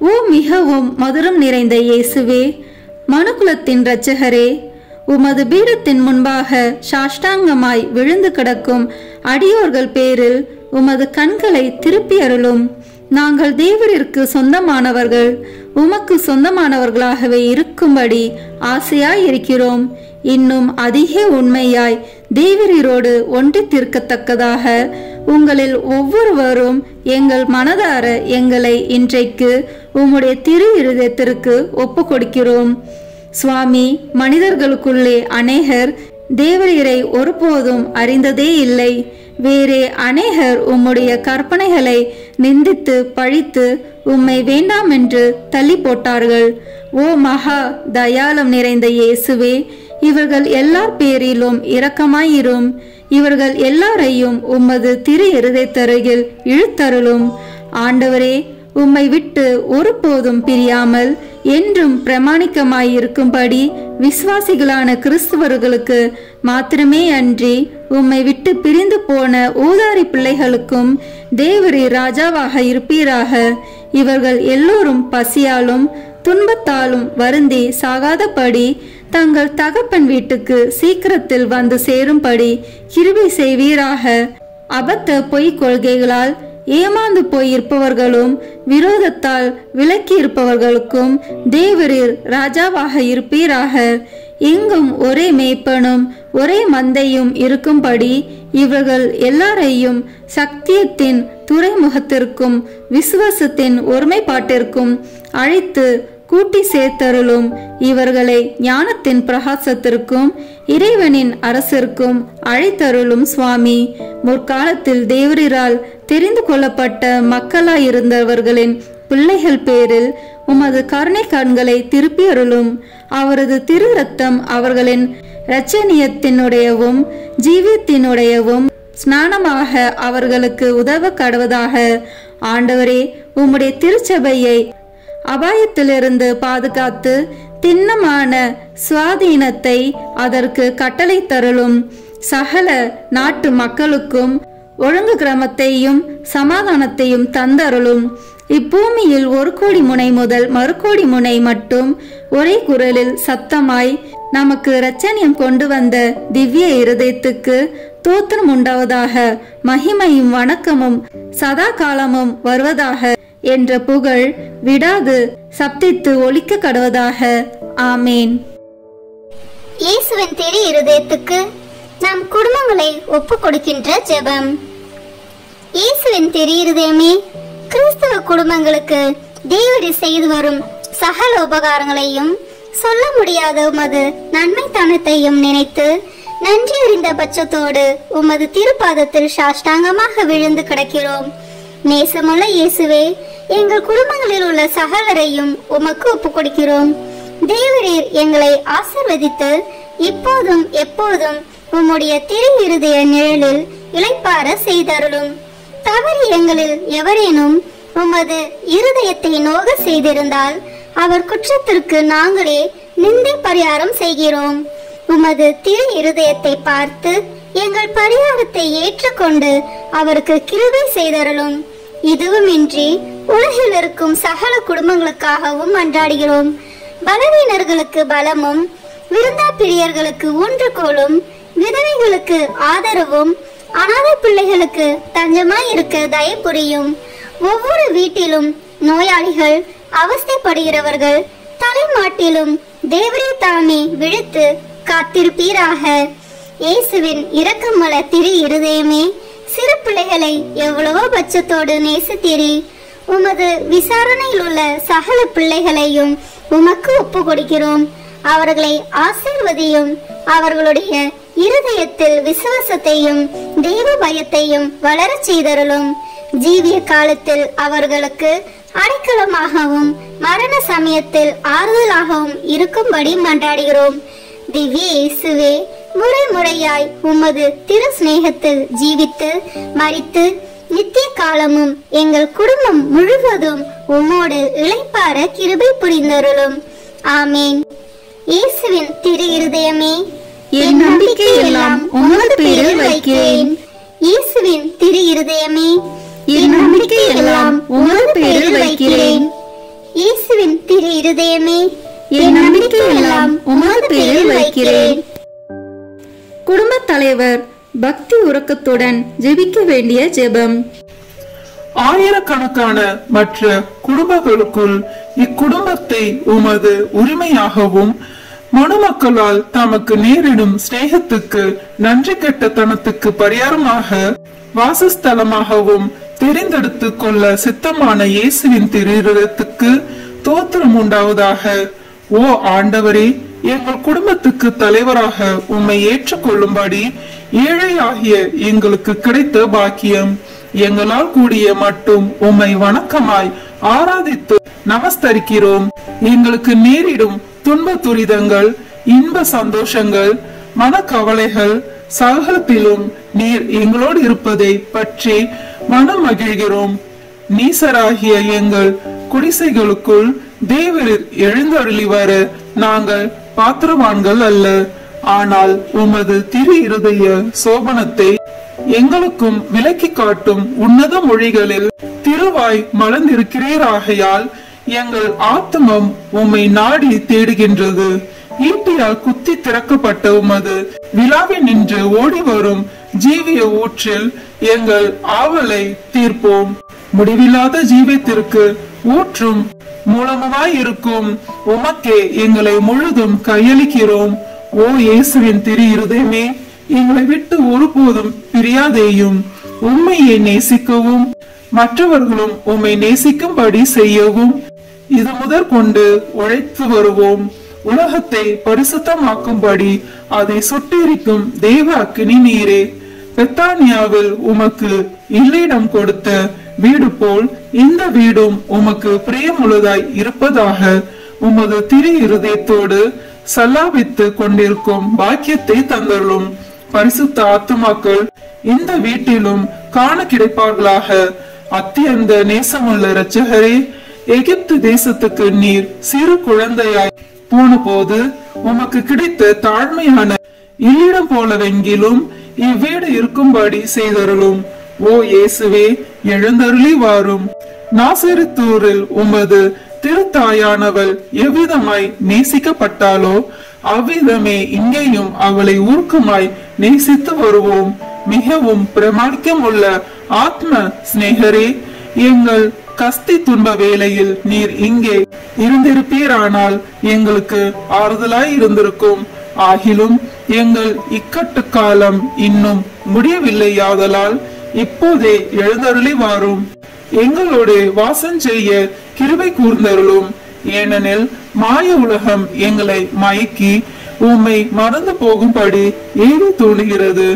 ஓ மிகவும் மதுரம் நிறைந்த இயேசுவே, மனுக்குலத்தின் இரட்சகரே, உமது பீடத்தின் முன்பாக சாஷ்டாங்கமாய் விழுந்து கிடக்கும் அடியோர்கள் பேரில் உமது கண்களை திருப்பி அருளும். நாங்கள் தேவரிற்கு சொந்தமானவர்கள், உமக்கு சொந்தமானவர்களாகவே இருக்கும்படி ஆசையாய் இருக்கிறோம். இன்னும் அதிக உண்மையாய் தேவரீரோடு ஒன்றித்திருக்கத்தக்கதாக உங்களில் ஒவ்வொருவரும் எங்கள் மனதார எங்களை இன்றைக்கு உம்முடைய திரு இருதயத்திற்கு ஒப்பு கொடுக்கிறோம். சுவாமி, மனிதர்களுக்குள்ளே அநேகர் தேவரீரை ஒருபோதும் அறிந்ததே இல்லை. வேறே அநேகர் உம்முடைய கற்பனைகளை நிந்தித்து பழித்து உம்மை வேண்டாம் என்று தள்ளி போட்டார்கள். ஓ மகா தயாளம் நிறைந்த இயேசுவே, இவர்கள் எல்லார் பேரிலும் இரக்கமாயிரும். இவர்கள் எல்லாரையும் உமது திரு இருதயத்தருகில் இழுத்தருளும். ஆண்டவரே, உம்மை விட்டு ஒருபோதும் பிரியாமல் என்றும் பிரமாணிக்கமாயிருக்கும்படி விசுவாசிகளான கிறிஸ்துவர்களுக்கு மாத்திரமே அன்றி உம்மை விட்டு பிரிந்து போன ஊதாரி பிள்ளைகளுக்கும் தேவரீர் ராஜாவாக இருப்பீராக. இவர்கள் எல்லோரும் பசியாலும் துன்பத்தாலும் வருந்தி சாகாதபடி தங்கள் தகப்பன் வீட்டுக்கு சீக்கிரத்தில் வந்து சேரும்படி கிருபை செய்வீராக. அபத்த பொய் கொள்கைகளால் ஏமாந்து போயிருப்பவர்களும் விரோதத்தால் விலக்கி இருப்பவர்களுக்கும் தேவரீர் ராஜாவாக இருப்பீராக. எங்கும் ஒரே மேய்ப்பனும் ஒரே மந்தையும் இருக்கும்படி இவர்கள் எல்லாரையும் சத்தியத்தின் துறைமுகத்திற்கும் விசுவாசத்தின் ஒருமைப்பாட்டிற்கும் அழைத்து கூட்டி சேர்த்தருளும். இவர்களை ஞானத்தின் பிரகாசத்திற்கும் இறைவனின் அரசிற்கும் அழைத்தருளும். சுவாமி, முற்காலத்தில் தேவரீரால் தெரிந்து கொள்ளப்பட்ட மக்களாயிருந்தவர்களின் பிள்ளைகள் பேரில் உமது கருணை கண்களை திருப்பி அருளும். அவரது திரு ரத்தம் அவர்களின் இரட்சணியத்தினுடையவும் ஜீவியத்தினுடையவும் ஸ்நானமாக அவர்களுக்கு உதவ கடவதாக. ஆண்டவரே, உம்முடைய திருச்சபையை அபாயத்திலிருந்து பாதுகாத்து திண்ணமான சுவாதீனத்தை அதற்கு கட்டளை தருளும். சகல நாட்டு மக்களுக்கும் ஒழுங்கு கிரமத்தையும் சமாதானத்தையும் தந்தருளும். இப்பூமியில் 1 கோடி முனை முதல் மறுகோடி முனை மட்டும் ஒரே குரலில் சத்தமாய் நமக்கு இரட்சணியம் கொண்டு வந்த திவ்ய இருதயத்துக்கு தோத்திரம் உண்டாவதாக. மகிமையும் வணக்கமும் சதா காலமும் வருவதாக என்ற புகழ் விடாது சப்தித்து ஒலிக்க கடவதாக. ஆமேன். இயேசுவின் திரு இருதயத்துக்கு நம் குடும்பங்களை ஒப்பு கொடுக்கின்ற ஜெபம். இயேசுவின் திரு இருதயமே, கிறிஸ்தவ குடும்பங்களுக்கு தேவரீர் செய்து வரும் சகல உபகாரங்களையும் சொல்ல முடியாத உமது நன்மை தனத்தையும் நினைத்து நன்றி அறிந்த பட்சத்தோடு உமது திருப்பாதத்தில் சாஷ்டாங்கமாக விழுந்து கிடக்கிறோம். நேசமுள்ள இயேசுவே, எங்கள் குடும்பங்களில் உள்ள சகலரையும் உமக்கு ஒப்பு கொடுக்கிறோம். தேவரீர் எங்களை ஆசீர்வதித்து இப்போதும் எப்போதும் உம்முடைய திரு இருதய நிழலில் இளைப்பார செய்தருளும். தவறி எங்களில் எவரேனும் உமது இருதயத்தை நோக செய்திருந்தால் அவர் குற்றத்திற்கு நாங்களே நிந்தை பரிகாரம் செய்கிறோம். உமது திரு இருதயத்தை பார்த்து எங்கள் பரிகாரத்தை ஏற்றுக்கொண்டு அவருக்கு கிருபை செய்தருளும். இதுவுமின்றி உலகில் இருக்கும் சகல குடும்பங்களுக்காகவும் மன்றாடுகிறோம். பலவீனர்களுக்கு பலமும், விருந்தா பிரியர்களுக்கு ஊன்றுகோலும், விதவைகளுக்கு ஆதரவும், அனாதை பிள்ளைகளுக்கு தஞ்சமாய் இருக்க தயை புரியும். ஒவ்வொரு வீட்டிலும் நோயாளிகள், அவஸ்தைப்படுகிறவர்கள் தலைமாட்டிலும் தேவரே தாமே விழுத்து காத்திருப்பீராக. இயேசுவின் இரக்கமல திரு இருதயமே, சிறு பிள்ளைகளை எவ்வளவோ பட்சத்தோடு நேசித்தீரே. உமது விசாரணையில் உள்ள சகல பிள்ளைகளையும் உமக்கு ஒப்பு கொடுக்கிறோம். அவர்களை ஆசீர்வதியும். அவர்களுடைய இருதயத்தில் விசுவாசத்தையும் தெய்வ பயத்தையும் வளரச் செய்தருளும். ஜீவிய காலத்தில் அவர்களுக்கு அடைக்கலமாகவும் மரண சமயத்தில் ஆறுதலாகவும் இருக்கும்படி மன்றாடுகிறோம். திவ்ய இயேசுவே, முறை முறையாய் உமது திரு சிநேகத்தில் ஜீவித்து மரித்து நித்திய காலமும் எங்கள் குடும்பம் முழுவதும் உம்மோடு இளைப்பாற கிருபை புரிந்தருளும். ஆமேன். இயேசுவின் திரு இருதயமே, என் நம்பிக்கை எல்லாம் உமது பேரில் வைக்கிறேன். இயேசுவின் திரு இருதயமே, என் நம்பிக்கை எல்லாம் உமது பேரில் வைக்கிறேன். இயேசுவின் திரு இருதயமே, என் நம்பிக்கை எல்லாம் உமது பேரில் வைக்கிறேன். குடும்பத் தலைவர் பக்தி உறக்கத்துடன் ஜெபிக்க வேண்டிய ஜெபம். ஆயிரக்கணக்கான மற்ற குடும்பங்களுக்குள் இக்குடும்பத்தை உமது உரிமையாகவும் மனுமக்களால் தமக்கு நேரிடும் சிநேகத்துக்கு நன்றி கெட்டத்தனத்துக்கு பரிகாரமாக வாசஸ்தலமாகவும் தெரிந்தெடுத்து கொள்ள சித்தமான இயேசுவின் திருத்துக்கு தோத்திரம் உண்டாவதாக. ஓ ஆண்டவரே, எங்கள் குடும்பத்துக்கு தலைவராக உம்மை ஏற்றுக்கொள்ளும்படி ஏழையாகிய எங்களுக்கு கிடைத்த பாக்கியம். எங்களால் கூடிய மட்டும் உம்மை வணக்கமாய் ஆராதித்து நமஸ்தரிக்கிறோம். எங்களுக்கு நேரிடும் துன்ப துரிதங்கள், இன்ப சந்தோஷங்கள், மனக்கவலைகள் சகலத்திலும் நீர் எங்களோடு இருப்பதை பற்றி மனம் மகிழ்கிறோம். நீசராகிய எங்கள் குடிசைகளுக்குள் தேவரீர் எழுந்தருளி வர நாங்கள் பாத்திரவான்கள் அல்ல. ஆனால் உமது திரு இருதய சோபனத்தை எங்களுக்கும் விலக்கி காட்டும் உன்னத மொழிகளில் திருவாய் மலர்ந்திருக்கிறீராகையால் எங்கள் ஆத்மம் உம்மை நாடி தேடுகின்றது. ஈட்டியால் குத்தி திறக்கப்பட்ட உமது விழாவில் நின்று ஓடி வரும் ஜீவிய ஊற்றில் எங்கள் ஆவலை தீர்ப்போம். முடிவில்லாத ஜீவத்திற்கு ஊற்றும் மூலமாய் இருக்கும் உமக்கே எங்களை முழுதும் கையளிக்கிறோம். ஓ இயேசுவின் திரு இருதயமே, எங்களை விட்டு ஒருபோதும் பிரியாதேயும். உம்மையை நேசிக்கவும் மற்றவர்களும் உம்மை நேசிக்கும்படி செய்யவும் இது முதற்கொண்டு உழைத்து வருவோம். உலகத்தை பரிசுத்தமாக்கும்படி அதை சுட்டெரிக்கும் தேவ அக்கினி நீரே, பெத்தானியாவில் உமக்கு இல்லிடம் கொடுத்த வீடு போல் இந்த வீடும் உமக்கு பிரியமுள்ளதாய் இருப்பதாக. உமது திரு இருதயத்தோடு சல்லாபித்து கொண்டிருக்கும் பாக்கியத்தை தந்தருளும். பரிசுத்த ஆத்துமாக்கள் இந்த வீட்டிலும் காண கிடைப்பார்களாக. அத்தியந்த நேசமுள்ள இரட்சகரே, எகிப்து தேசத்துக்கு நீர் சிறு குழந்தையாய் போன போது உமக்கு கிடைத்த தாழ்மையான இல்லிடம் போலவெங்கிலும் இவ்வீடு இருக்கும்படி செய்தருளும். ஓ இயேசுவே, எழுந்தருளி வாரும். நாசரித்தூரில் உமது திருத்தாயானவள் எவ்விதமாய் நேசிக்கப்பட்டாலோ அவ்விதமே இங்கேயும் அவளை ஊர்க்கமாய் நேசித்து வருவோம். மிகவும் பிரமாணிக்கம் உள்ள ஆத்ம சிநேகரே, எங்கள் கஸ்தி துன்ப வேளையில் நீர் இங்கே இருந்திருப்பீரானால் எங்களுக்கு ஆறுதலாய் இருந்திருக்கும். ஆகிலும் எங்கள் இக்கட்டு காலம் இன்னும் முடியவில்லையாதலால் இப்போதே எழுந்தருளி வாரும். எங்களோடு வாசம் செய்ய கிருபை கூர்ந்தருளும். ஏனெனில் மாய உலகம் எங்களை மயக்கி உம்மை மறந்து போகும்படி ஏறி தோணுகிறது.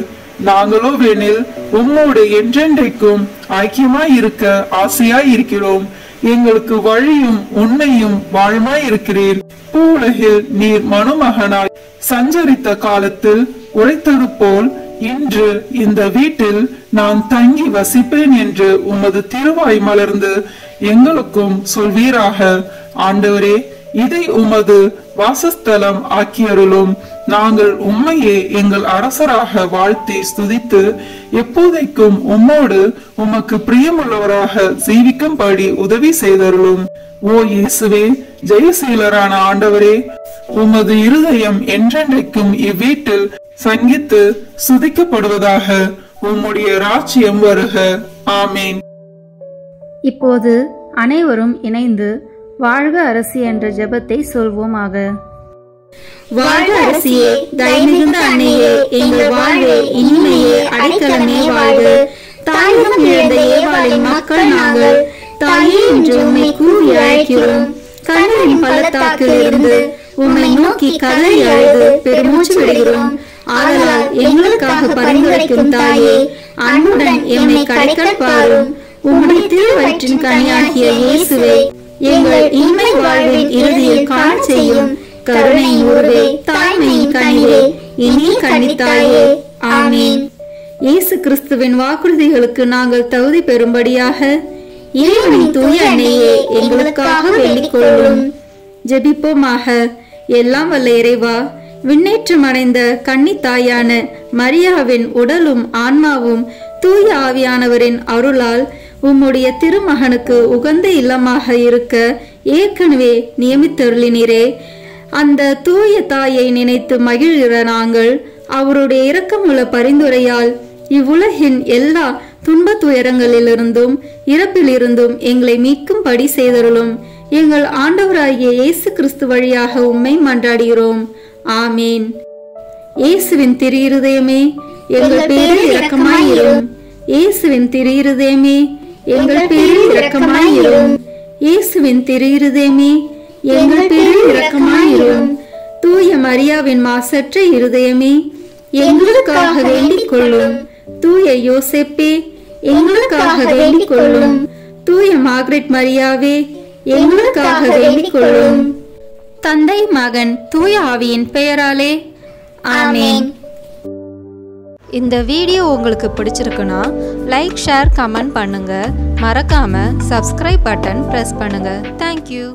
நாங்களோ வேணில் உம்மோடு என்றென்றைக்கும் ஐக்கியமாய் இருக்க ஆசையாய் இருக்கிறோம். எங்களுக்கு வழியும் உண்மையும் வாழ்மாய் இருக்கிறீர். பூவுலகில் நீர் மனுமகனாய் சஞ்சரித்த காலத்தில் உரைத்தது போல் இன்று இந்த வீட்டில் நான் தங்கி வசிப்பேன் என்று உமது திருவாய் மலர்ந்து எங்களுக்கும் சொல்வீராக. ஆண்டவரே, இதை உமது வாசஸ்தலம் ஆக்கியருளும். நாங்கள் உம்மையே எங்கள் அரசராக வாழ்த்தி ஸ்துதித்து எப்போதைக்கும் உம்மோடு உமக்கு பிரியமுள்ளவராக ஜீவிக்கும்படி உதவி செய்தருளும். ஓ இயேசுவே, ஜெயசீலரான ஆண்டவரே, உமது இருதயம் என்றென்றைக்கும் இவ்வீட்டில் சங்கித்து சுதிக்கப்படுவதாக. உம்முடைய ராஜ்யம் வருக. ஆமேன். இப்போது அனைவரும் இணைந்து வாழ்க அரசி என்ற ஜெபத்தை சொல்வோமாக. வாழ்க அரசியே, தயமிகுந்த அன்னையே, எங்கள் வாழ்வே, இனிமையே, அடைக்கலமே வாழ்க. தாயகம் இழந்த ஏவாளின் மக்கள் நாங்கள், தாயே என்று உம்மை கூவி அழைக்கிறோம். கண்ணீரின் பள்ளத்தாக்கில் இருந்து உம்மை நோக்கி கதறி அழுது பெருமூச்சு விடுகிறோம். ஆதலால் எங்களுக்காக பரிந்துரைக்கும் தாயே, அன்புடன் எம்மை கடைக்கல் பாரும். உம்முடைய திருவயிற்றின் கனியாகிய இயேசுவை எங்கள் இன்மை வாழ்வின் இறுதியில் காண செய்யும். கருணையின் உருவே, தாய்மையின் கனிவே, இனி கனித்தாயே. ஆமீன். இயேசு கிறிஸ்துவின் வாக்குறுதிகளுக்கு நாங்கள் தகுதி பெறும்படியாக இறைவனின் தூய அன்னையே, எங்களுக்காக வேண்டிக் கொள்ளும். ஜெபிப்போமாக. எல்லாம் வல்ல இறைவா, விண்ணேற்றம் அடைந்த கன்னி தாயான மரியாவின் உடலும் ஆன்மாவும் தூய ஆவியானவரின் அருளால் உம்முடைய திருமகனுக்கு உகந்த இல்லமாக இருக்க ஏற்கனவே நியமித்தருளினரே. அந்த தூய தாயை நினைத்து மகிழ்கிற நாங்கள் அவருடைய இரக்கமுள்ள பரிந்துரையால் இவ்வுலகின் எல்லா துன்ப துயரங்களிலிருந்தும் இறப்பிலிருந்தும் எங்களை மீட்கும்படி செய்தருளும். எங்கள் ஆண்டவராகிய இயேசு கிறிஸ்து வழியாக உம்மை மன்றாடுகிறோம். ஆமீன். இயேசுவின் திரு இருதயமே, எங்கள் பேரில் இரக்கமாயிரும். இயேசுவின் திரு இருதயமே, எங்கள் பேரில் இரக்கமாயிரும். இயேசுவின் திரு இருதயமே, எங்கள் பேரில் இரக்கமாயிரும். தூய மரியாவின் மாசற்ற இருதயமே, எங்களுக்காக வேண்டிக் கொள்ளும். தூய யோசேப்பே, எங்களுக்காக வேண்டிக் கொள்ளும். தூய மார்கரெட் மரியாவே, எங்களுக்காக வேண்டிக் கொள்ளும். தந்தை, மகன், தூய ஆவியின் பெயராலே ஆமீன். இந்த வீடியோ உங்களுக்கு பிடிச்சிருக்குன்னா லைக், ஷேர், கமெண்ட் பண்ணுங்க. மறக்காம சப்ஸ்கிரைப் பட்டன் பிரஸ் பண்ணுங்க. தேங்க்யூ.